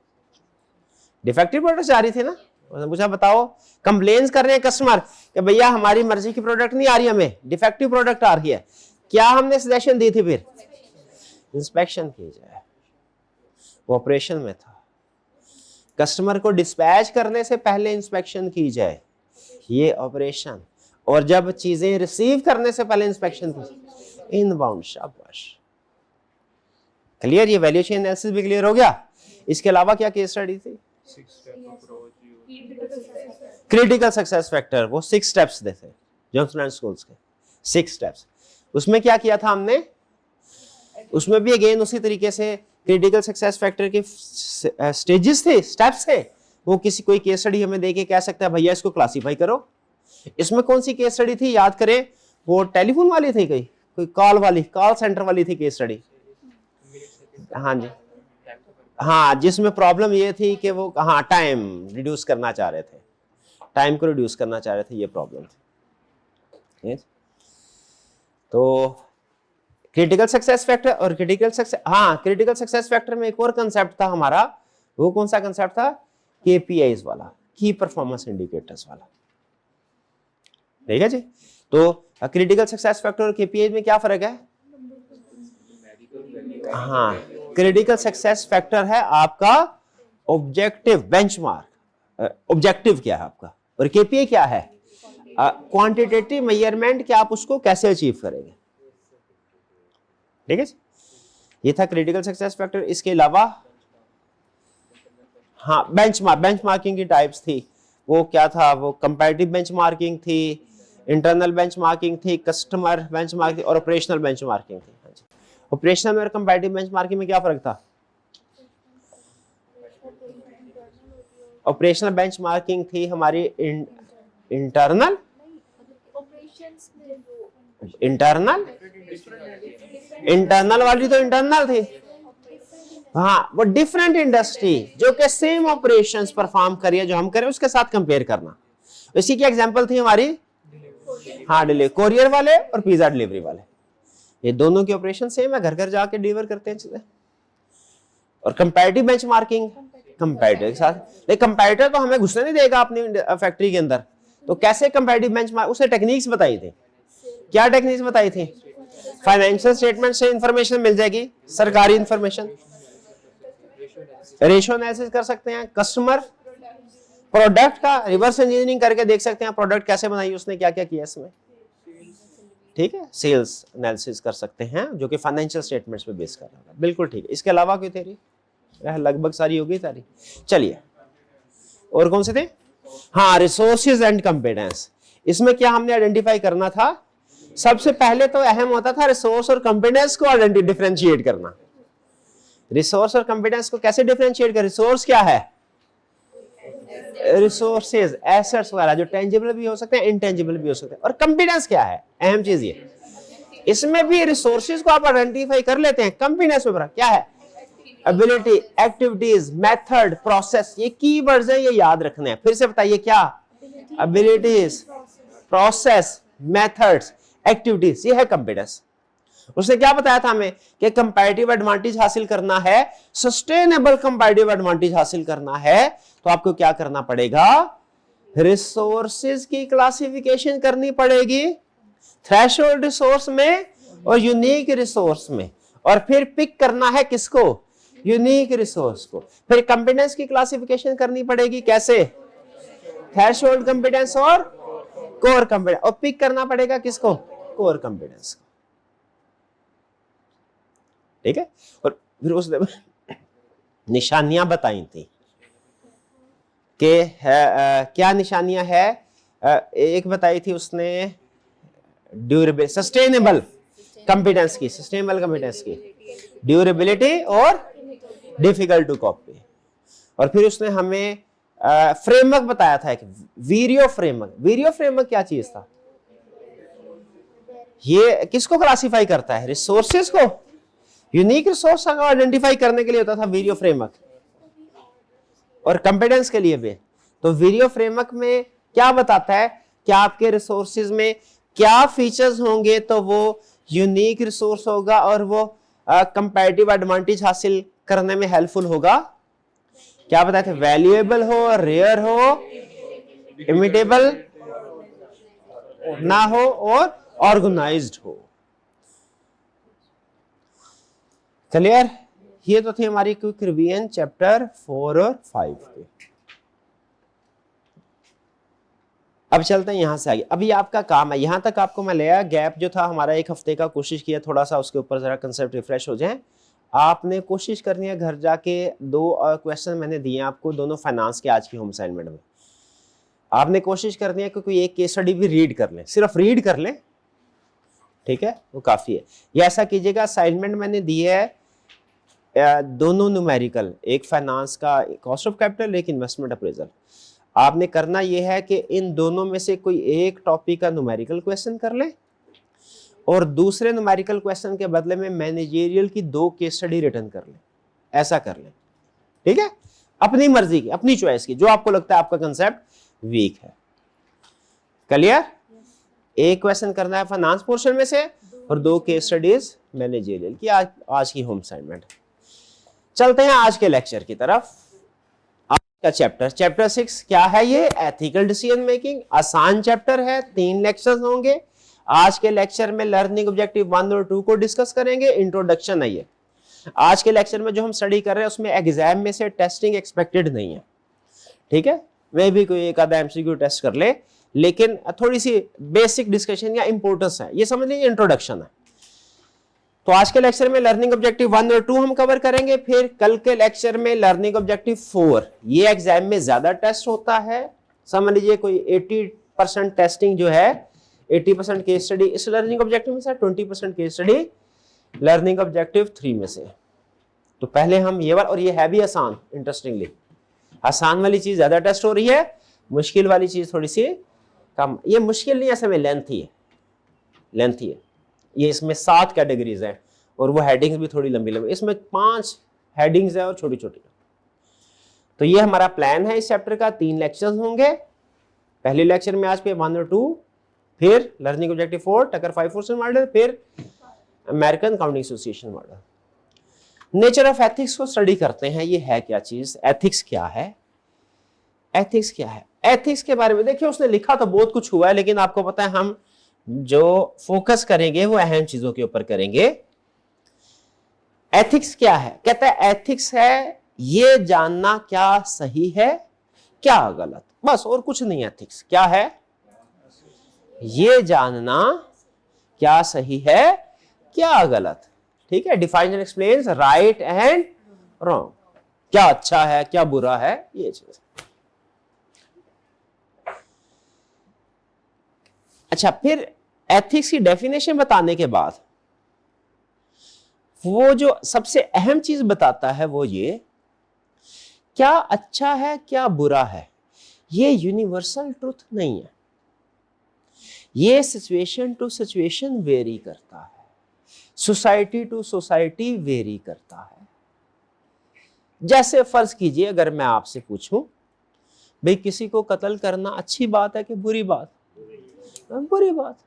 डिफेक्टिव प्रोडक्ट्स जा रही थी ना। उसने पूछा बताओ, कंप्लेन्स कर रहे हैं कस्टमर कि भैया हमारी मर्जी की प्रोडक्ट नहीं आ रही, हमें डिफेक्टिव प्रोडक्ट आ रही है। क्या हमने सजेशन दी थी? फिर इंस्पेक्शन की जाए। वो ऑपरेशन में था, कस्टमर को डिस्पैच करने से पहले इंस्पेक्शन की जाए, ये ऑपरेशन। और जब चीजें रिसीव करने से पहले इंस्पेक्शन की, इनबाउंड। शाबाश, क्लियर। ये वैल्यू चेन एनालिसिस भी क्लियर हो गया। इसके अलावा क्या केस स्टडी थी? Critical success factor. वो 6 स्टेप्स देते जॉनसन एंड स्कूल्स के, 6 स्टेप्स। उसमें क्या किया था हमने? उसमें भी अगेन उसी तरीके से क्रिटिकल सक्सेस फैक्टर के स्टेजेस थे, स्टेप्स थे। वो किसी कोई केस स्टडी हमें देके कह सकता है भैया इसको क्लासिफाई करो। इसमें कौन सी केस स्टडी थी याद करें? वो टेलीफोन वाली थी, कोई कॉल वाली, कॉल सेंटर वाली थी केस स्टडी। हाँ जी, हाँ, जिसमें प्रॉब्लम ये थी कि वो हाँ टाइम रिड्यूस करना चाह रहे थे, टाइम को रिड्यूस करना चाह रहे थे, ये प्रॉब्लम थी। तो क्रिटिकल सक्सेस फैक्टर और क्रिटिकल सक्सेस फैक्टर में एक और कंसेप्ट था हमारा, वो कौन सा कंसेप्ट था? केपीआईज वाला, की परफॉर्मेंस इंडिकेटर्स वाला। ठीक है जी। तो क्रिटिकल सक्सेस फैक्टर और केपीआई में क्या फर्क है? हाँ, क्रिटिकल सक्सेस फैक्टर है आपका ऑब्जेक्टिव बेंचमार्क, ऑब्जेक्टिव क्या है आपका, और केपीआई क्या है? क्वांटिटेटिव मेजरमेंट कि आप उसको कैसे अचीव करेंगे। ठीक है, ये था क्रिटिकल सक्सेस फैक्टर। इसके अलावा हाँ, बेंचमार्किंग की टाइप्स थी, वो क्या था? वो कंपैरेटिव बेंचमार्किंग थी, इंटरनल बेंचमार्किंग थी, कस्टमर बेंचमार्किंग और ऑपरेशनल बेंचमार्किंग थी। ऑपरेशनल और कंपैरेटिव बेंचमार्किंग में क्या फर्क था? ऑपरेशनल बेंचमार्किंग थी हमारी इंटरनल वाली तो इंटरनल थी। हाँ, वो डिफरेंट इंडस्ट्री जो कि सेम ऑपरेशंस परफॉर्म करिए जो हम करें उसके साथ कंपेयर करना। इसी की एग्जांपल थी हमारी, हाँ, डिलीवरी कोरियर वाले और पिज्जा डिलीवरी वाले, ये दोनों की ऑपरेशन सेम है, घर घर जाके डिलीवर करते हैं चीजें। और कंपैरेटिव बेंचमार्किंग कंपैरेटर के साथ, लेकिन कंपैरेटर तो हमें घुसने नहीं देगा अपनी फैक्ट्री के अंदर, तो कैसे कंपैरेटिव बेंचमार्क? उसने टेक्निक्स बताई थी। क्या टेक्निक्स बताई थी? फाइनेंशियल स्टेटमेंट से इंफॉर्मेशन मिल जाएगी, सरकारी इंफॉर्मेशन, रेशियो एनालिसिस कर सकते हैं, कस्टमर प्रोडक्ट का रिवर्स इंजीनियरिंग करके देख सकते हैं प्रोडक्ट कैसे बनाई, उसने क्या क्या किया इसमें। ठीक है, सेल्स एनालिसिस कर सकते हैं जो कि फाइनेंशियल स्टेटमेंट्स पे बेस कर रहा है। बिल्कुल ठीक है। इसके अलावा कोई थ्योरी? लगभग सारी होगी सारी। चलिए, और कौन से थे? हाँ, रिसोर्सेज एंड कंपिटेंस। इसमें क्या हमने आइडेंटिफाई करना था? सबसे पहले तो अहम होता था रिसोर्स और कंपिटेंस को डिफरेंशिएट करना। रिसोर्स और कंपिटेंस को कैसे डिफरेंशिएट कर? रिसोर्स क्या है? रिसोर्सेज, एसेट्स वगैरह जो टेंजिबल भी हो सकते हैं, इनटेंजिबल भी हो सकते हैं। और कंपिटेंस क्या है? अहम चीज ये, इसमें भी रिसोर्सेज को आप आइडेंटिफाई कर लेते हैं, कंपिटेंस में क्या है? एबिलिटी, एक्टिविटीज, मेथड, प्रोसेस, ये कीवर्ड्स हैं, ये याद रखने हैं। फिर से बताइए क्या? एबिलिटीज, प्रोसेस, मेथड्स, एक्टिविटीज, ये है कंपिटेंस। उसने क्या बताया था हमें कि कंपैरेटिव एडवांटेज हासिल करना है, सस्टेनेबल कंपैरेटिव एडवांटेज हासिल करना है, तो आपको क्या करना पड़ेगा? रिसोर्सेज की क्लासिफिकेशन करनी पड़ेगी, थ्रेशोल्ड रिसोर्स में और यूनिक रिसोर्स में, और फिर पिक करना है किसको? यूनिक रिसोर्स को। फिर कंपिटेंस की क्लासिफिकेशन करनी पड़ेगी, कैसे? थ्रेशोल्ड कंपिटेंस और कोर कंपिटेंस, और पिक करना पड़ेगा किसको? कोर कंपिटेंस को। ठीक है, और फिर उसने निशानियां बताई थी कि क्या निशानियां है? एक बताई थी उसने ड्यूरेबल, सस्टेनेबल कंपिटेंस की, ड्यूरेबिलिटी और डिफिकल्ट टू कॉपी। और फिर उसने हमें फ्रेमवर्क बताया था, एक वीरियो फ्रेमवर्क। वीरियो फ्रेमवर्क क्या चीज था? ये किसको क्लासिफाई करता है? रिसोर्सेज को, यूनिक रिसोर्स को आइडेंटिफाई करने के लिए होता था वीरियो फ्रेमवर्क, और कंपिटेंस के लिए भी। तो वीरियो फ्रेमवर्क में क्या बताता है कि आपके रिसोर्सेज में क्या फीचर्स होंगे तो वो यूनिक रिसोर्स होगा और वो कंपैरेटिव एडवांटेज हासिल करने में हेल्पफुल होगा। क्या बताए थे? वैल्यूएबल हो, रेयर हो, इमिटेबल ना हो और ऑर्गेनाइज्ड हो। क्लियर? ये तो थी हमारी क्विक रिवीजन चैप्टर 4 और 5 के। अब चलते हैं यहां से आगे। अभी आपका काम है, यहां तक आपको मैं ले आया, गैप जो था हमारा 1 हफ्ते का, कोशिश किया थोड़ा सा उसके ऊपर जरा कंसेप्ट रिफ्रेश हो जाए। आपने कोशिश करनी है घर जाके 2 क्वेश्चन मैंने दिए आपको, दोनों फाइनेंस के, आज की होम असाइनमेंट में। आपने कोशिश करनी है कि कोई एक केस स्टडी भी रीड कर लें, सिर्फ रीड कर लें, ठीक है, वो काफी है। ये ऐसा कीजिएगा, असाइनमेंट मैंने दी है दोनों न्यूमेरिकल, एक फाइनेंस का कॉस्ट ऑफ कैपिटल, एक इन्वेस्टमेंट अप्रेजल। आपने करना यह है कि इन दोनों में से कोई एक टॉपिक का न्यूमेरिकल क्वेश्चन कर लें और दूसरे न्यूमेरिकल क्वेश्चन के बदले में मैनेजेरियल की 2 केस स्टडी रिटर्न कर ले, ऐसा कर ले, ठीक है, अपनी मर्जी की, अपनी चॉइस की, जो आपको लगता है आपका कंसेप्ट वीक है। क्लियर? एक क्वेश्चन करना है फाइनेंस पोर्शन में से और 2 केस स्टडीज मैनेजेरियल की। आज की होम असाइनमेंट। चलते हैं आज के लेक्चर की तरफ। आज का चैप्टर 6 क्या है? ये एथिकल डिसीजन मेकिंग। आसान चैप्टर है, 3 लेक्चर्स होंगे। आज के लेक्चर में लर्निंग ऑब्जेक्टिव 1 और 2 को डिस्कस करेंगे। इंट्रोडक्शन है ये। आज के लेक्चर में जो हम स्टडी कर रहे हैं उसमें एग्जाम में से टेस्टिंग एक्सपेक्टेड नहीं है, ठीक है, वे भी कोई एक आधा एमसीक्यू टेस्ट कर ले, लेकिन थोड़ी सी बेसिक डिस्कशन या इंपॉर्टेंस है, ये समझ लीजिए इंट्रोडक्शन है। तो आज के लेक्चर में लर्निंग ऑब्जेक्टिव 1 और 2 हम कवर करेंगे। फिर कल के लेक्चर में लर्निंग ऑब्जेक्टिव 4, ये एग्जाम में ज्यादा टेस्ट होता है, समझ लीजिए कोई 80% टेस्टिंग जो है, 80% केस स्टडी इस लर्निंग ऑब्जेक्टिव में से, 20% केस स्टडी लर्निंग ऑब्जेक्टिव 3 में से। तो पहले हम ये वाला, और ये है भी आसान, इंटरेस्टिंगली आसान वाली चीज ज्यादा टेस्ट हो रही है, मुश्किल वाली चीज थोड़ी सी कम। ये मुश्किल नहीं, ऐसे में लेंथी है। ये इसमें 7 कैटेगरीज हैं और वो हेडिंग्स भी थोड़ी लंबी लंबी, इसमें 5 हेडिंग्स है और छोटी छोटी। तो ये हमारा प्लान है इस चैप्टर का। 3 लेक्चर्स होंगे। पहले लेक्चर में आज पे 1 और 2, फिर लर्निंग ऑब्जेक्टिव 4 टकर 5 मॉडल, फिर American counting association model. Nature of ethics को स्टडी करते हैं। ये है क्या चीज? एथिक्स क्या है? एथिक्स के बारे में देखिए, उसने लिखा तो बहुत कुछ हुआ है, लेकिन आपको पता है हम जो फोकस करेंगे वो अहम चीजों के ऊपर करेंगे। एथिक्स क्या है? कहता है एथिक्स है ये जानना क्या सही है क्या गलत, बस, और कुछ नहीं। एथिक्स क्या है? ये जानना क्या सही है क्या गलत, ठीक है। Define and explains right and wrong, क्या अच्छा है क्या बुरा है, ये चीज। अच्छा, फिर एथिक्स की डेफिनेशन बताने के बाद वो जो सबसे अहम चीज बताता है वो ये, क्या अच्छा है क्या बुरा है, ये यूनिवर्सल ट्रुथ नहीं है, ये सिचुएशन टू सिचुएशन वेरी करता है, सोसाइटी टू सोसाइटी वेरी करता है। जैसे फर्ज कीजिए अगर मैं आपसे पूछूं, भाई किसी को कत्ल करना अच्छी बात है कि बुरी बात? बुरी बात।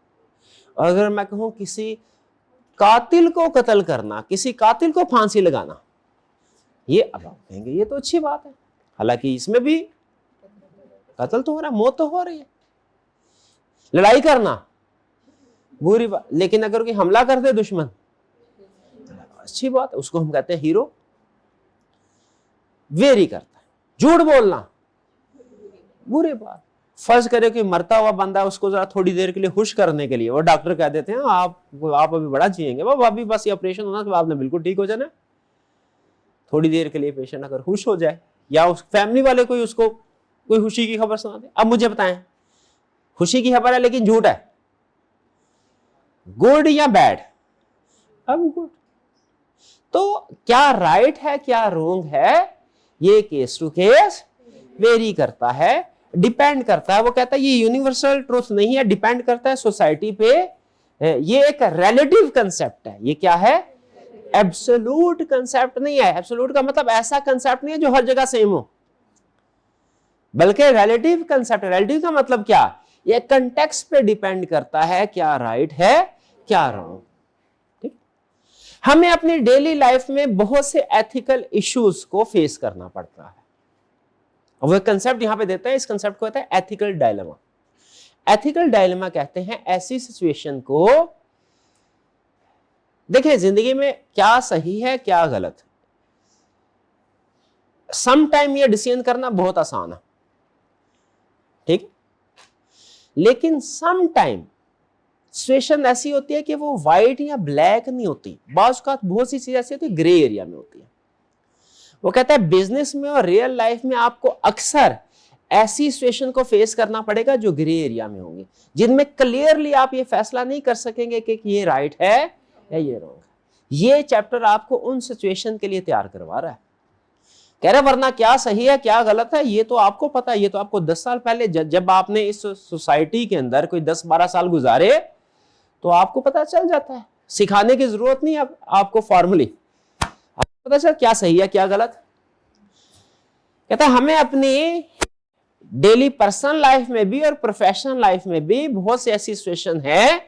अगर मैं कहूं किसी कातिल को कत्ल करना, किसी कातिल को फांसी लगाना, ये अब आप कहेंगे ये तो अच्छी बात है, हालांकि इसमें भी कत्ल तो हो रहा है, मौत तो हो रही है। लड़ाई करना बुरी बात, लेकिन अगर कोई हमला कर दे दुश्मन, अच्छी बात है, उसको हम कहते हैं हीरो। वेरी करता है। झूठ बोलना बुरी बात। फर्ज करे कि मरता हुआ बंदा है, उसको जरा थोड़ी देर के लिए खुश करने के लिए वो डॉक्टर कह देते हैं आप अभी बड़ा जिएंगे, बाबा अभी बस ये ऑपरेशन होना तो आपने बिल्कुल ठीक हो जाना। थोड़ी देर के लिए पेशेंट अगर खुश हो जाए, या उस फैमिली वाले कोई उसको कोई खुशी की खबर सुना दे। अब मुझे बताएं, खुशी की खबर है लेकिन झूठ है, गुड या बैड? अब गुड। तो क्या राइट है क्या रॉन्ग है, ये केस टू केस वेरी करता है, डिपेंड करता है। वो कहता है ये यूनिवर्सल ट्रूथ नहीं है, डिपेंड करता है सोसाइटी पे। ये एक रिलेटिव कंसेप्ट है। ये क्या है? एब्सोल्यूट कंसेप्ट नहीं है। एब्सोल्यूट का मतलब ऐसा कंसेप्ट नहीं है जो हर जगह सेम हो, बल्कि रिलेटिव कंसेप्ट। रिलेटिव का मतलब क्या? ये कंटेक्स्ट पे डिपेंड करता है क्या राइट है क्या रॉन्ग। ठीक, हमें अपनी डेली लाइफ में बहुत से एथिकल इश्यूज को फेस करना पड़ता है। वो कंसेप्ट यहां पे देता है, इस कंसेप्ट को कहते हैं एथिकल डायलेमा। एथिकल डायलेमा कहते हैं ऐसी सिचुएशन को, देखिए जिंदगी में क्या सही है क्या गलत, सम टाइम ये डिसीजन करना बहुत आसान है, ठीक, लेकिन सम टाइम सिचुएशन ऐसी होती है कि वो व्हाइट या ब्लैक नहीं होती, बाज़ औक़ात बहुत सी चीजें ऐसी होती है ग्रे एरिया में होती है। वो कहता है बिजनेस में और रियल लाइफ में आपको अक्सर ऐसी सिचुएशन को फेस करना पड़ेगा जो ग्रे एरिया में होंगी, जिनमें क्लियरली आप ये फैसला नहीं कर सकेंगे कि ये राइट है या ये रॉन्ग है। ये चैप्टर आपको उन सिचुएशन के लिए तैयार करवा रहा है। कह रहे वरना क्या सही है क्या गलत है ये तो आपको पता है, ये तो आपको 10 साल पहले जब आपने इस सोसाइटी के अंदर कोई 10-12 साल गुजारे तो आपको पता चल जाता है, सिखाने की जरूरत नहीं है आपको फॉर्मली, आपको पता चल क्या सही है क्या गलत। कहता है हमें अपनी डेली पर्सनल लाइफ में भी और प्रोफेशनल लाइफ में भी बहुत सी ऐसी सिचुएशन है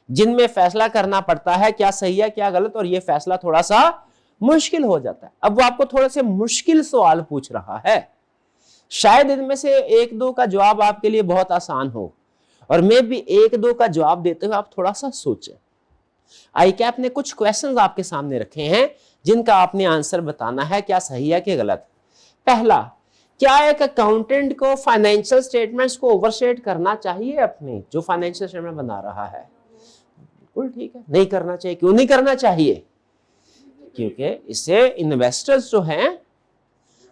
जिनमें फैसला करना पड़ता है क्या सही है क्या गलत, और ये फैसला थोड़ा सा मुश्किल हो जाता है। अब वो आपको थोड़े से मुश्किल सवाल पूछ रहा है, शायद इनमें से एक दो का जवाब आपके लिए बहुत आसान हो, और मैं भी एक दो का जवाब देते हुए आप थोड़ा सा सोचें। ICAP ने कुछ क्वेश्चंस आपके सामने रखे हैं जिनका आपने आंसर बताना है क्या सही है क्या गलत। पहला, क्या एक अकाउंटेंट को फाइनेंशियल स्टेटमेंट्स को ओवरसेट करना चाहिए अपने जो फाइनेंशियल स्टेटमेंट बना रहा है? बिल्कुल ठीक है, नहीं करना चाहिए। क्यों नहीं करना चाहिए? क्योंकि इससे इन्वेस्टर्स जो हैं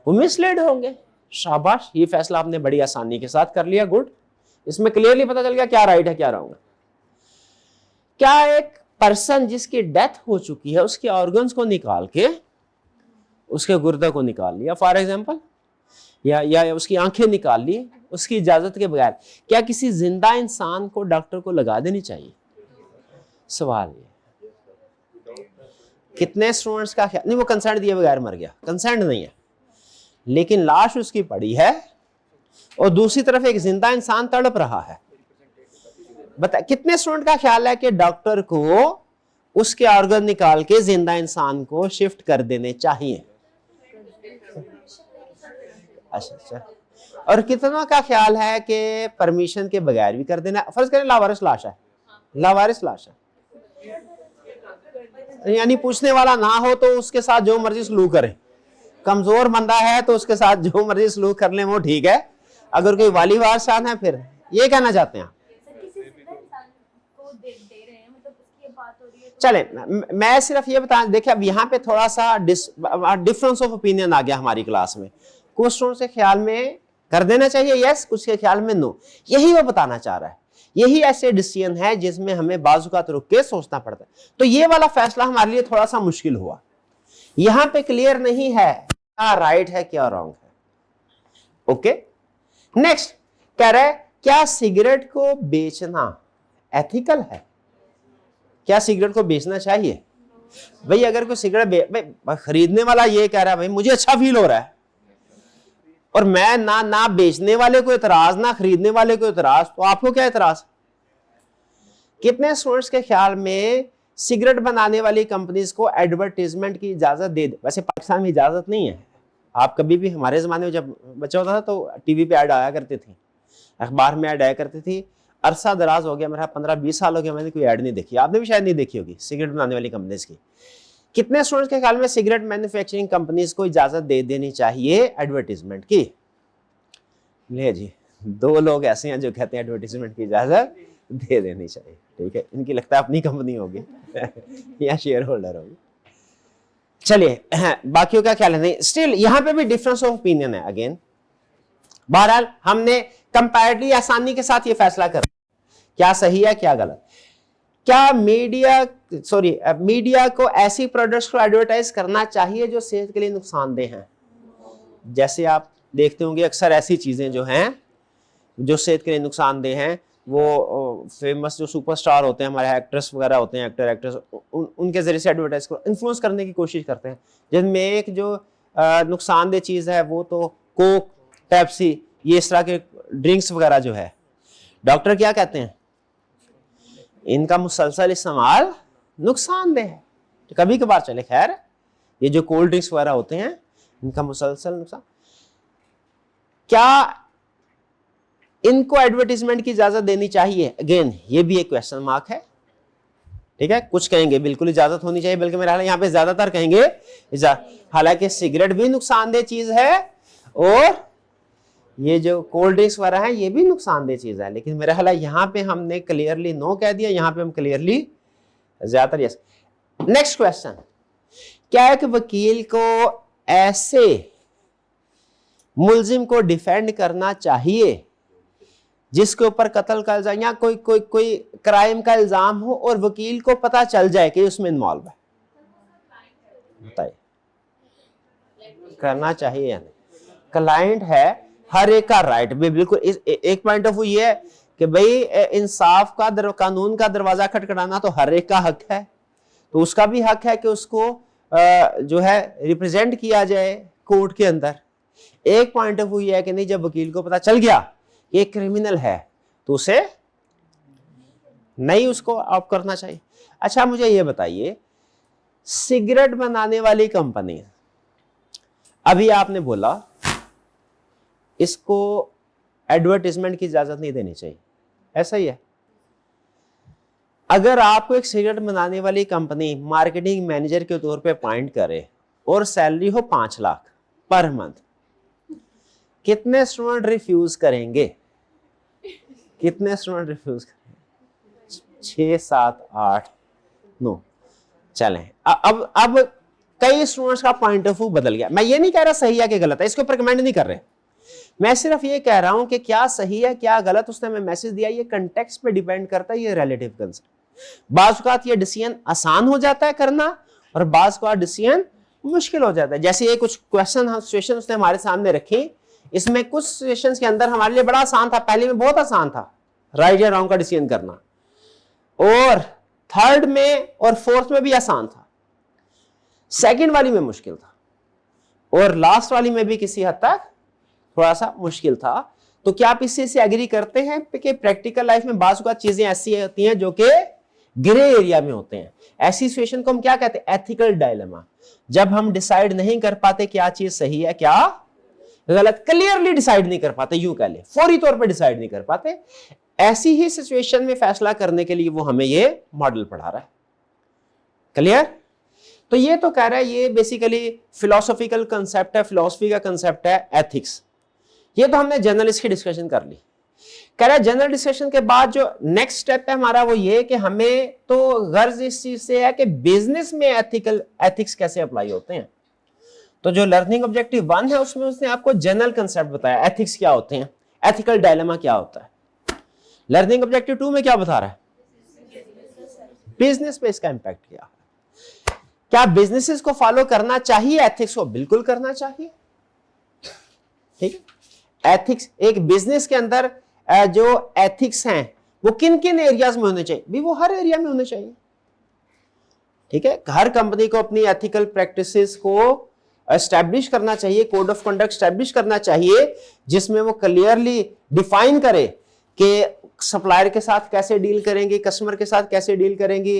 वो मिसलीड होंगे। शाबाश, ये फैसला आपने बड़ी आसानी के साथ कर लिया, गुड। इसमें क्लियरली पता चल गया क्या राइट है क्या रॉन्ग है। क्या एक पर्सन जिसकी डेथ हो चुकी है उसके ऑर्गन्स को निकाल के उसके गुर्दे को निकाल लिया फॉर एग्जांपल, या उसकी आंखें निकाल ली उसकी इजाजत के बगैर, क्या किसी जिंदा इंसान को डॉक्टर को लगा देनी चाहिए? सवाल ये, कितने स्टूडेंट्स का ख्याल नहीं, वो कंसेंट दिए बगैर मर गया, कंसेंट नहीं है, लेकिन लाश उसकी पड़ी है और दूसरी तरफ एक जिंदा इंसान तड़प रहा है। बता कितने स्टूडेंट का ख्याल है कि डॉक्टर को उसके ऑर्गन निकाल के जिंदा इंसान को शिफ्ट कर देने चाहिए? अच्छा, और कितना का ख्याल है कि परमिशन के बगैर भी कर देना? फर्ज करें लावारिस लाश है, लावारिस लाश है, यानी पूछने वाला ना हो तो उसके साथ जो मर्जी सलूक करें, कमजोर बंदा है तो उसके साथ जो मर्जी सलूक कर ले वो ठीक है, अगर कोई वाली वारसान है फिर ये कहना चाहते हैं? चले, मैं सिर्फ ये बता, देखिए अब यहाँ पे थोड़ा सा डिफरेंस ऑफ ओपिनियन आ गया हमारी क्लास में। कुछ स्टूडेंट्स के ख्याल में कर देना चाहिए यस, कुछ के ख्याल में नो। यही वो बताना चाह रहा है, यही ऐसे डिसीजन है जिसमें हमें बाजुकात रुक के सोचना पड़ता है। तो ये वाला फैसला हमारे लिए थोड़ा सा मुश्किल हुआ, यहाँ पे क्लियर नहीं है क्या राइट है क्या रॉन्ग है। ओके, नेक्स्ट कह रहा है क्या सिगरेट को बेचना एथिकल है? क्या सिगरेट को बेचना चाहिए? भाई अगर कोई सिगरेट खरीदने वाला ये कह रहा है भाई मुझे अच्छा फील हो रहा है, और मैं ना बेचने वाले को इतराज ना खरीदने वाले को इतराज, तो आपको क्या इतराज? कितने स्टूडेंट्स के ख्याल में सिगरेट बनाने वाली कंपनीज को एडवर्टीजमेंट की इजाजत दे? वैसे पाकिस्तान में इजाजत नहीं है, आप कभी भी, हमारे जमाने में जब बच्चा होता था तो टीवी पे ऐड आया करती थी, अखबार में ऐड आया करती थी। अरसा दराज हो गया, मेरा 15-20 साल हो गया, मैंने कोई ऐड नहीं देखी, आपने भी शायद नहीं देखी होगी सिगरेट बनाने वाली कंपनीज की। कितने स्टूडेंट्स के ख्याल में सिगरेट मैन्युफैक्चरिंग कंपनीज को इजाजत दे देनी चाहिए एडवर्टीजमेंट की? ले जी, 2 लोग ऐसे हैं जो कहते हैं एडवर्टीजमेंट की इजाजत दे देनी चाहिए, ठीक है, इनकी लगता है अपनी कंपनी होगी या शेयर होल्डर होगी। चलिए बाकियों का ख्याल है नहीं, स्टिल यहां पे भी डिफरेंस ऑफ ओपिनियन है अगेन। बहरहाल हमने कंपैरेटिवली आसानी के साथ ये फैसला कर क्या सही है क्या गलत। क्या मीडिया को ऐसी प्रोडक्ट्स को एडवर्टाइज करना चाहिए जो सेहत के लिए नुकसानदेह हैं? जैसे आप देखते होंगे अक्सर ऐसी चीजें जो हैं जो सेहत के लिए नुकसानदेह हैं, वो फेमस जो सुपरस्टार होते हैं, हमारे एक्ट्रेस वगैरह होते हैं, एक्टर एक्ट्रेस, उनके जरिए से एडवर्टाइज को इन्फ्लुएंस करने की कोशिश करते हैं, जिनमें एक जो नुकसानदेह चीज है वो तो कोक, पेप्सी, ये इस तरह के ड्रिंक्स वगैरह जो है, डॉक्टर क्या कहते हैं? इनका मुसलसल इस्तेमाल नुकसानदेह है। तो कभी कभार चले, खैर ये जो कोल्ड ड्रिंक्स वगैरह होते हैं इनका मुसलसल नुकसान, क्या इनको एडवर्टीजमेंट की इजाजत देनी चाहिए? अगेन ये भी एक क्वेश्चन मार्क है, ठीक है। कुछ कहेंगे बिल्कुल इजाजत होनी चाहिए, बल्कि मेरा यहाँ पे ज्यादातर कहेंगे हालांकि सिगरेट भी नुकसानदेह चीज है और ये जो कोल्ड ड्रिंक्स वगैरह है ये भी नुकसानदेह चीज है, लेकिन मेरा ख्याल है यहाँ पे हमने क्लियरली नो कह दिया, यहाँ पे हम क्लियरली ज्यादातर यस। नेक्स्ट क्वेश्चन, क्या एक वकील को ऐसे मुलजिम को डिफेंड करना चाहिए जिसके ऊपर कत्ल का इल्जाम या कोई क्राइम का इल्जाम हो और वकील को पता चल जाए कि उसमें इन्वॉल्व है? बताइए, करना चाहिए या नहीं? क्लाइंट है, हर एक का राइट भी बिल्कुल। एक पॉइंट ऑफ व्यू ये है कि भाई इंसाफ का कानून का दरवाजा खटखटाना तो हर एक का हक है, तो उसका भी हक है कि उसको जो है रिप्रेजेंट किया जाए कोर्ट के अंदर। एक पॉइंट ऑफ व्यू ये है कि नहीं, जब वकील को पता चल गया कि एक क्रिमिनल है तो उसे नहीं उसको ऑफ करना चाहिए। अच्छा मुझे ये बताइए, सिगरेट बनाने वाली कंपनी, अभी आपने बोला इसको एडवर्टाइजमेंट की इजाजत नहीं देनी चाहिए, ऐसा ही है। अगर आपको एक सिगरेट बनाने वाली कंपनी मार्केटिंग मैनेजर के तौर पे अपॉइंट करे और सैलरी हो 5 लाख पर मंथ, कितने स्टूडेंट रिफ्यूज करेंगे? कितने स्टूडेंट रिफ्यूज करेंगे? 6, 7, 8, 9। चलें अब कई स्टूडेंट्स का पॉइंट ऑफ व्यू बदल गया। मैं ये नहीं कह रहा सही है कि गलत है, इसके ऊपर कमेंट नहीं कर रहे, मैं सिर्फ ये कह रहा हूं कि क्या सही है क्या गलत, उसने हमें मैसेज दिया, ये कंटेक्स्ट पे डिपेंड करता है, ये रिलेटिव कंसेप्ट। बाज़ औक़ात ये डिसीजन आसान हो जाता है करना और बाज़ औक़ात डिसीजन मुश्किल हो जाता है। जैसे ये कुछ क्वेश्चन सिचुएशन उसने हमारे सामने रखी, इसमें कुछ सिचुएशंस के अंदर हमारे लिए बड़ा आसान था, पहले में बहुत आसान था राइट या रॉन्ग का डिसीजन करना, और थर्ड में और फोर्थ में भी आसान था, सेकंड वाली में मुश्किल था, और लास्ट वाली में भी किसी हद तक थोड़ा सा मुश्किल था। तो क्या आप इससे एग्री करते हैं कि प्रैक्टिकल लाइफ में बाज़ औक़ात चीजें ऐसी होती हैं जो कि ग्रे एरिया में होते हैं? ऐसी सिचुएशन को हम क्या कहते हैं? Ethical dilemma. जब हम डिसाइड नहीं कर पाते क्या चीज सही है क्या गलत, क्लियरली डिसाइड नहीं कर पाते, यूं कह ले फौरी तौर पे डिसाइड नहीं कर पाते, ऐसी ही सिचुएशन में फैसला करने के लिए वो हमें ये मॉडल पढ़ा रहा है। क्लियर? तो ये तो कह रहा है ये बेसिकली फिलोसॉफिकल कंसेप्ट है, फिलोसफी का कंसेप्ट है एथिक्स। ये तो हमने जनरल इसकी डिस्कशन कर ली। कह रहा है जनरल डिस्कशन के बाद जो नेक्स्ट स्टेप है हमारा वो ये कि हमें तो गर्ज इस चीज से है कि बिजनेस में एथिक्स कैसे अप्लाई होते हैं। तो जो लर्निंग ऑब्जेक्टिव 1 है उसमें उसने आपको जनरल कंसेप्ट बताया, एथिक्स क्या होते हैं, एथिकल डायलेमा क्या होता है। लर्निंग ऑब्जेक्टिव 2 में क्या बता रहा है? बिजनेस पे इसका इंपैक्ट क्या है। क्या बिजनेसेस को फॉलो करना चाहिए एथिक्स को? बिल्कुल करना चाहिए। ठीक है, एथिक्स एक बिजनेस के अंदर जो एथिक्स हैं वो किन किन एरियाज में होने चाहिए? भी वो हर एरिया में होने चाहिए। ठीक है, हर कंपनी को अपनी एथिकल प्रैक्टिसेस को एस्टैब्लिश करना चाहिए, कोड ऑफ कंडक्ट एस्टैब्लिश करना चाहिए जिसमें वो क्लियरली डिफाइन करे कि सप्लायर के साथ कैसे डील करेंगे, कस्टमर के साथ कैसे डील करेंगे,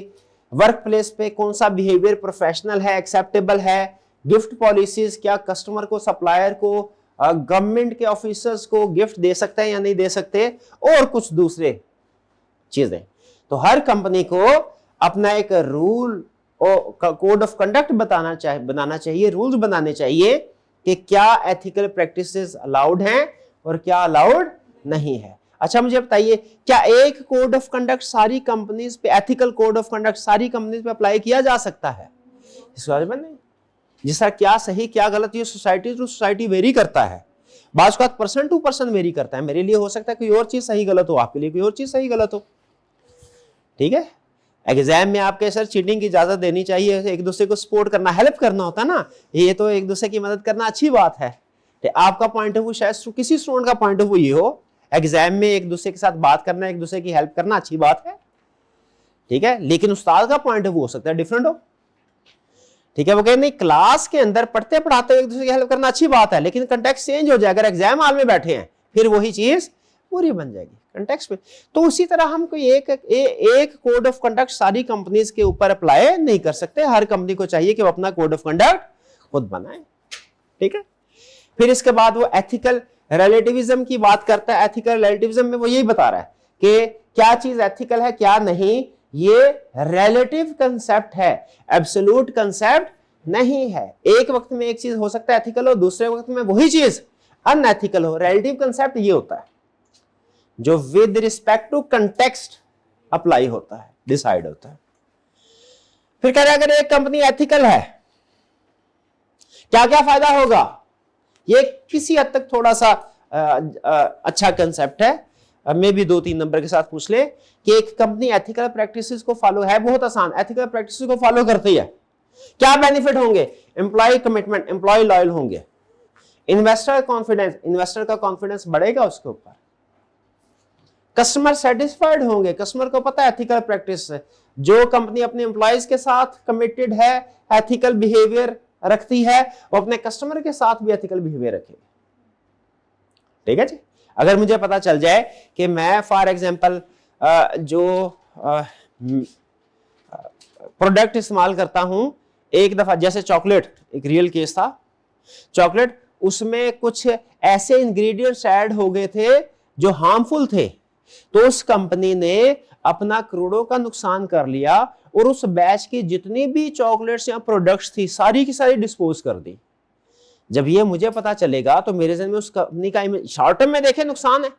वर्क प्लेस पे कौन सा बिहेवियर प्रोफेशनल है, एक्सेप्टेबल है, गिफ्ट पॉलिसीज क्या कस्टमर को, सप्लायर को, गवर्नमेंट के ऑफिसर्स को गिफ्ट दे सकते हैं या नहीं दे सकते, और कुछ दूसरे चीजें। तो हर कंपनी को अपना एक रूल और कोड ऑफ कंडक्ट बनाना चाहिए, रूल्स बनाने चाहिए कि क्या एथिकल प्रैक्टिसेस अलाउड हैं और क्या अलाउड नहीं है। अच्छा मुझे बताइए, क्या एक कोड ऑफ कंडक्ट सारी कंपनीज पे, एथिकल कोड ऑफ कंडक्ट सारी कंपनीज पे अप्लाई किया जा सकता है? इस बारे में नहीं। जिसका क्या सही क्या गलत ये सोसाइटी टू सोसाइटी वेरी करता है, बाज़ औक़ात पर्सन टू पर्सन वेरी करता है। मेरे लिए हो सकता है कोई और चीज सही गलत हो, आपके लिए कोई और चीज सही गलत हो। ठीक है, एग्जाम में आपके सर चीटिंग की इजाजत देनी चाहिए, एक दूसरे को सपोर्ट करना, हेल्प करना होता है ना, ये तो एक दूसरे की मदद करना अच्छी बात है। आपका पॉइंट ऑफ व्यू शायद किसी स्टूडेंट का पॉइंट ऑफ व्यू ये हो, एग्जाम में एक दूसरे के साथ बात करना, एक दूसरे की हेल्प करना अच्छी बात है। ठीक है, लेकिन उस्ताद का पॉइंट ऑफ व्यू हो सकता है डिफरेंट हो। ठीक है, वो कहते नहीं क्लास के अंदर पढ़ते पढ़ाते एक दूसरे की हेल्प करना अच्छी बात है, लेकिन कंटेक्स्ट चेंज हो जाए, अगर एग्जाम हॉल में बैठे हैं फिर वही चीज पूरी बन जाएगी कंटेक्स्ट में। तो उसी तरह हम कोई एक कोड ऑफ कंडक्ट सारी कंपनीज के ऊपर अप्लाई नहीं कर सकते। हर कंपनी को चाहिए कि वो अपना कोड ऑफ कंडक्ट खुद बनाए। ठीक है, फिर इसके बाद वो एथिकल रिलेटिविज्म की बात करता है। एथिकल रिलेटिविज्म में वो यही बता रहा है कि क्या चीज एथिकल है क्या नहीं, ये रिलेटिव कंसेप्ट है, एब्सोल्यूट कंसेप्ट नहीं है। एक वक्त में एक चीज हो सकता है एथिकल हो, दूसरे वक्त में वही चीज अनएथिकल हो। रिलेटिव कंसेप्ट ये होता है जो with respect to context apply होता है, डिसाइड होता है। फिर कह रहे अगर एक कंपनी एथिकल है क्या क्या फायदा होगा, ये किसी हद तक थोड़ा सा अच्छा कंसेप्ट है, मे भी 2-3 नंबर के साथ पूछ ले कि एक कंपनी एथिकल प्रैक्टिसेस को फॉलो है, बहुत आसान, एथिकल प्रैक्टिसेस को फॉलो करती है, क्या बेनिफिट होंगे? एम्प्लॉय कमिटमेंट, एम्प्लॉय लॉयल होंगे, इन्वेस्टर कॉन्फिडेंस, इन्वेस्टर का कॉन्फिडेंस बढ़ेगा उसके ऊपर, कस्टमर सेटिस्फाइड होंगे, कस्टमर को पता है एथिकल प्रैक्टिस है, जो कंपनी अपने एम्प्लॉयज के साथ कमिटेड है, एथिकल बिहेवियर रखती है, वो अपने कस्टमर के साथ भी एथिकल बिहेवियर रखेगी। ठीक है जी। अगर मुझे पता चल जाए कि मैं फॉर एग्जांपल जो प्रोडक्ट इस्तेमाल करता हूं, एक दफा जैसे चॉकलेट, एक रियल केस था, चॉकलेट उसमें कुछ ऐसे इंग्रेडिएंट्स ऐड हो गए थे जो हार्मफुल थे, तो उस कंपनी ने अपना करोड़ों का नुकसान कर लिया और उस बैच की जितनी भी चॉकलेट्स या प्रोडक्ट्स थी सारी की सारी डिस्पोज कर दी। जब ये मुझे पता चलेगा तो मेरे जहन में उस कंपनी का इमेज, शॉर्ट टर्म में देखे नुकसान है,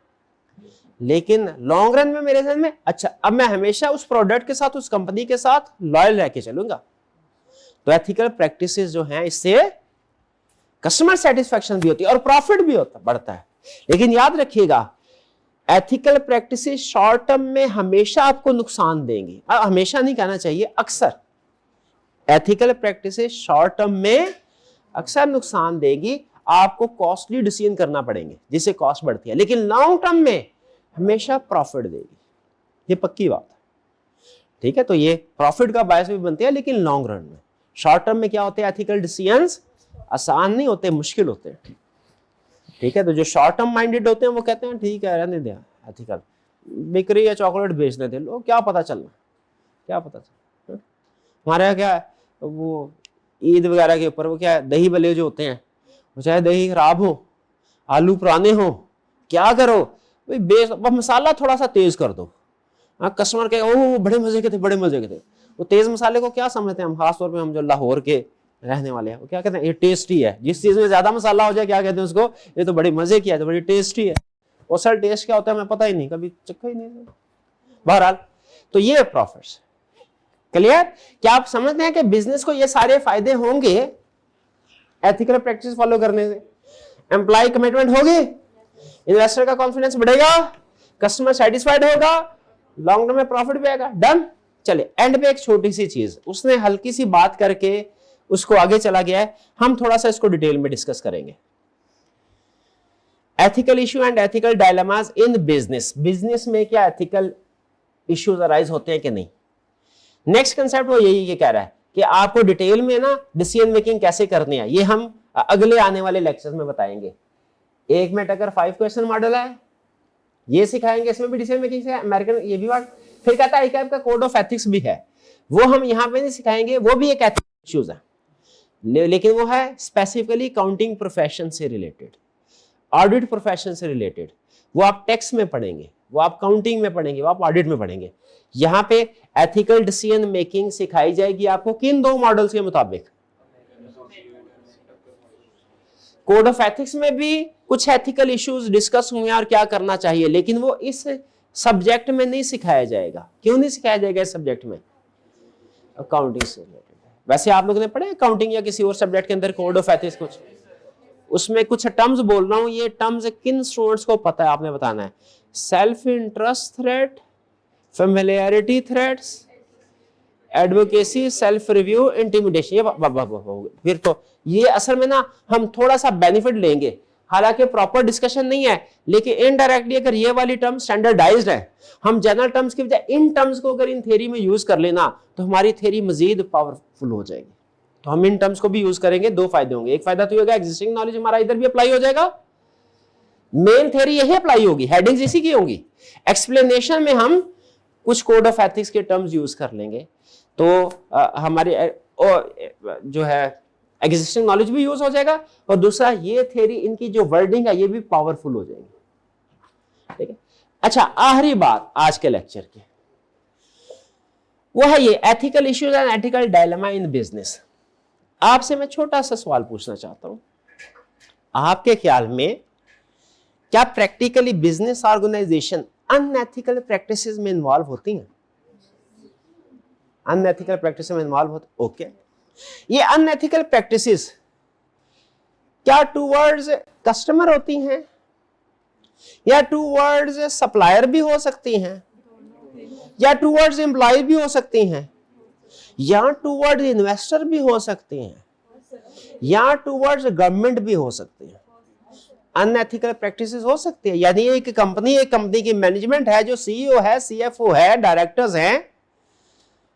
लेकिन लॉन्ग रन में मेरे जहन में अच्छा, अब मैं हमेशा उस प्रोडक्ट के साथ, उस कंपनी के साथ लॉयल रह के चलूंगा। तो एथिकल प्रैक्टिसेस जो हैं, इससे कस्टमर सेटिस्फेक्शन भी होती है और प्रॉफिट भी होता बढ़ता है। लेकिन याद रखिएगा, एथिकल प्रैक्टिसेस शॉर्ट टर्म में हमेशा आपको नुकसान देंगी। हमेशा नहीं कहना चाहिए, अक्सर एथिकल प्रैक्टिसेस शॉर्ट टर्म में अक्सर नुकसान देगी, आपको कॉस्टली डिसीजन करना पड़ेंगे जिससे कॉस्ट बढ़ती है, लेकिन लॉन्ग टर्म में हमेशा प्रॉफिट देगी, ये पक्की बात है। ठीक है, तो ये प्रॉफिट का बायस भी बनती है, लेकिन लॉन्ग रन में। शॉर्ट टर्म में क्या होते हैं, एथिकल डिसीजंस आसान नहीं होते, मुश्किल होते हैं। ठीक है, तो जो शॉर्ट टर्म माइंडेड होते हैं वो कहते हैं ठीक है रहने दे, एथिकल बिक्री या चॉकलेट बेचने दे, लो क्या पता चलना, क्या पता चल। हमारे यहाँ क्या है, वो ईद वगैरह के ऊपर वो क्या है, दही भले जो होते हैं, वो चाहे दही खराब हो, आलू पुराने हो, क्या करो भाई, बेच मसाला थोड़ा सा तेज कर दो। कस्टमर के ओह बड़े मजे के थे, बड़े मजे के थे। वो तेज मसाले को क्या समझते हैं हम, खासतौर पे हम जो लाहौर के रहने वाले हैं, वो क्या कहते हैं, ये टेस्टी है। जिस चीज में ज्यादा मसाला हो जाए क्या कहते हैं उसको, ये तो बड़े मजे की है, तो बड़ी टेस्टी है। और सर टेस्ट क्या होता है हमें पता ही नहीं, कभी चखा ही नहीं। बहरहाल तो ये प्रॉफिट्स क्लियर। क्या आप समझते हैं कि बिजनेस को ये सारे फायदे होंगे एथिकल प्रैक्टिस फॉलो करने से? एम्प्लॉय कमिटमेंट होगी, इन्वेस्टर का कॉन्फिडेंस बढ़ेगा, कस्टमर सेटिस्फाइड होगा, लॉन्ग टर्म में प्रॉफिट भी आएगा। डन। चले एंड पे एक छोटी सी चीज, उसने हल्की सी बात करके उसको आगे चला गया है, हम थोड़ा सा इसको डिटेल में डिस्कस करेंगे। Ethical issue and ethical dilemmas in business. Business में क्या एथिकल इश्यूज अराइज होते हैं कि नहीं? नेक्स्ट कंसेप्ट वो यही कह रहा है कि आपको डिटेल में ना डिसीजन मेकिंग कैसे करनी है, ये हम अगले आने वाले लेक्चर में बताएंगे। एक मिनट अगर 5 क्वेश्चन मॉडल है ये सिखाएंगे, इसमें भी डिसीजन मेकिंग से अमेरिकन ये भी बात। फिर कहता है का कोड ऑफ एथिक्स भी है, वो हम यहाँ पे नहीं सिखाएंगे, वो भी एक एथिकल इश्यूज है, लेकिन वो है स्पेसिफिकली काउंटिंग प्रोफेशन से रिलेटेड, ऑडिट प्रोफेशन से रिलेटेड। वो आप टैक्स में पढ़ेंगे, वो आप काउंटिंग में पढ़ेंगे, वो आप ऑडिट में पढ़ेंगे। यहाँ पे एथिकल डिसीजन मेकिंग सिखाई जाएगी आपको किन 2 मॉडल्स के मुताबिक? कोड ऑफ एथिक्स में भी कुछ एथिकल इश्यूज डिस्कस हुए और क्या करना चाहिए, लेकिन वो इस सब्जेक्ट में नहीं सिखाया जाएगा। क्यों नहीं सिखाया जाएगा इस सब्जेक्ट में? अकाउंटिंग से रिलेटेड। वैसे आप लोगों ने पढ़ा है अकाउंटिंग या किसी और सब्जेक्ट के अंदर कोड ऑफ एथिक्स कुछ? उसमें कुछ टर्म्स बोल रहा हूं, ये टर्म्स किन स्टूडेंट्स को पता है आपने बताना है। Self interest threat, familiarity threats, advocacy, self review, intimidation. ये फिर तो ये असल में ना हम थोड़ा सा बेनिफिट लेंगे, हालांकि प्रॉपर डिस्कशन नहीं है, लेकिन इनडायरेक्टली अगर ये वाली टर्म स्टैंडर्डाइज्ड है, हम जनरल टर्म्स की बजाय इन टर्म्स को अगर इन थ्योरी में यूज कर लेना तो हमारी थ्योरी मजीद पावरफुल हो जाएगी। तो हम इन टर्म्स को भी यूज करेंगे, 2 फायदे होंगे। एक फायदा तो होगा एग्जिस्टिंग नॉलेज हमारा इधर भी अप्लाई हो जाएगा, मेन थ्योरी यही अप्लाई होगी, हेडिंग्स इसी की होंगी। एक्सप्लेनेशन में हम कुछ कोड ऑफ एथिक्स के टर्म्स यूज कर लेंगे, तो हमारी जो है एग्जिस्टिंग नॉलेज भी यूज हो जाएगा, और दूसरा ये थ्योरी इनकी जो वर्डिंग है ये भी पावरफुल हो जाएगी। ठीक है। अच्छा, आखिरी बात आज के लेक्चर की वो है ये ethical issues and ethical dilemma in business. आपसे मैं छोटा सा सवाल पूछना चाहता हूं, आपके ख्याल में क्या practically business organisation unethical practices में इन्वॉल्व होती हैं? अनएथिकल प्रैक्टिस में इन्वॉल्व होते? ओके। ये अनएथिकल प्रैक्टिसेस क्या टूवर्ड्स कस्टमर होती हैं या टूवर्ड्स सप्लायर भी हो सकती हैं, या टूवर्ड्स एम्प्लॉय भी हो सकती हैं, या टूवर्ड्स इन्वेस्टर भी हो सकती हैं, या टूवर्ड्स गवर्नमेंट भी हो सकती हैं? अनएथिकल प्रैक्टिसेस हो सकती है। यानी एक कंपनी की मैनेजमेंट है, जो सीईओ है, सीएफओ है, डायरेक्टर्स हैं,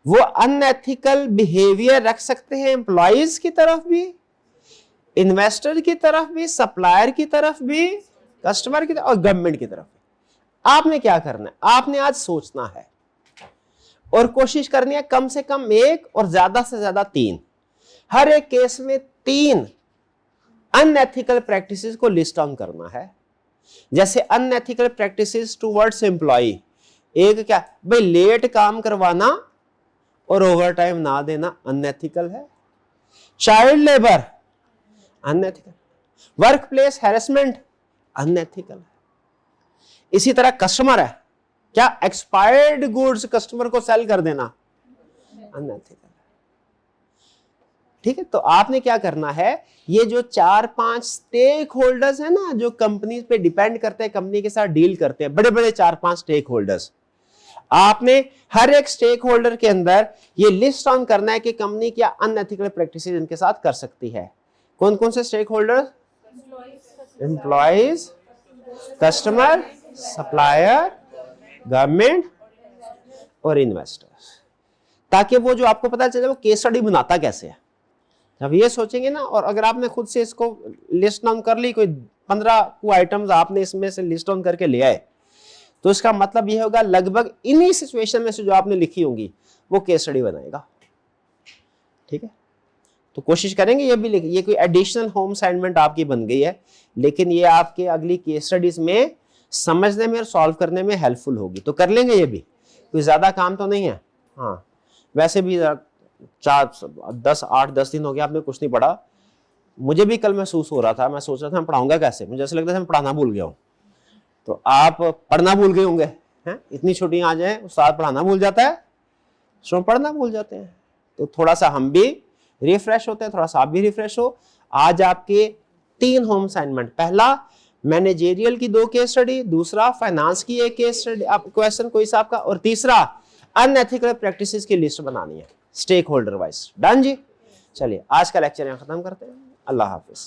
वो अनएथिकल बिहेवियर रख सकते हैं एम्प्लॉइज की तरफ भी, इन्वेस्टर की तरफ भी, सप्लायर की तरफ भी, कस्टमर की तरफ और गवर्नमेंट की तरफ भी। आपने क्या करना है, आपने आज सोचना है और कोशिश करनी है कम से कम एक और ज्यादा से ज्यादा 3, हर एक केस में 3 अनएथिकल प्रैक्टिसेस को लिस्ट डाउन करना है। जैसे अनएथिकल प्रैक्टिसेस टुवर्ड्स एम्प्लॉय, एक क्या भाई, लेट काम करवाना और ओवर टाइम ना देना अनएथिकल है। Child labour unethical, work place harassment unethical है। इसी तरह कस्टमर है, क्या एक्सपायर्ड गुड्स कस्टमर को सेल कर देना अनएथिकल है। ठीक है, तो आपने क्या करना है, ये जो 4-5 स्टेक होल्डर्स है ना, जो कंपनी पे डिपेंड करते हैं, कंपनी के साथ डील करते हैं, बड़े बड़े 4-5 स्टेक होल्डर्स, आपने हर एक स्टेक होल्डर के अंदर ये लिस्ट ऑन करना है कि कंपनी क्या अनएथिकल प्रैक्टिसेस इनके साथ कर सकती है। कौन कौन से stakeholder? Employees, customer, supplier, government और इन्वेस्टर्स, ताकि वो जो आपको पता चले वो केस स्टडी बनाता कैसे है। जब ये सोचेंगे ना, और अगर आपने खुद से इसको लिस्ट डाउन कर ली, कोई 15 आइटम्स आपने इसमें से लिस्ट डाउन करके ले आए, तो इसका मतलब ये होगा लगभग इन्हीं सिचुएशन में से जो आपने लिखी होंगी वो केस स्टडी बनाएगा। ठीक है, तो कोशिश करेंगे ये भी लिखिए। ये कोई एडिशनल होम असाइनमेंट आपकी बन गई है, लेकिन ये आपके अगली केस स्टडीज में समझने में और सॉल्व करने में हेल्पफुल होगी। तो कर लेंगे, ये भी कोई ज्यादा काम तो नहीं है। हाँ, वैसे भी 8-10 दिन हो गया आपने कुछ नहीं पढ़ा। मुझे भी कल महसूस हो रहा था, मैं सोच रहा था मैं पढ़ाऊंगा कैसे, मुझे ऐसा लगता था मैं पढ़ाना भूल गया हूँ। तो आप पढ़ना भूल गए होंगे हैं, इतनी छुट्टियां आ जाए उस्ताद पढ़ाना भूल जाता है, सो पढ़ना भूल जाते हैं। तो थोड़ा सा हम भी रिफ्रेश होते हैं, थोड़ा सा आप भी रिफ्रेश हो। आज आपके 3 होम असाइनमेंट, पहला मैनेजेरियल की 2 केस स्टडी, दूसरा फाइनेंस की 1 केस स्टडी आप क्वेश्चन कोई सा आपका, और तीसरा अनएथिकल प्रैक्टिसेस की लिस्ट बनानी है स्टेक होल्डर वाइज। डन जी, चलिए आज का लेक्चर यहाँ खत्म करते हैं। अल्लाह हाफिज।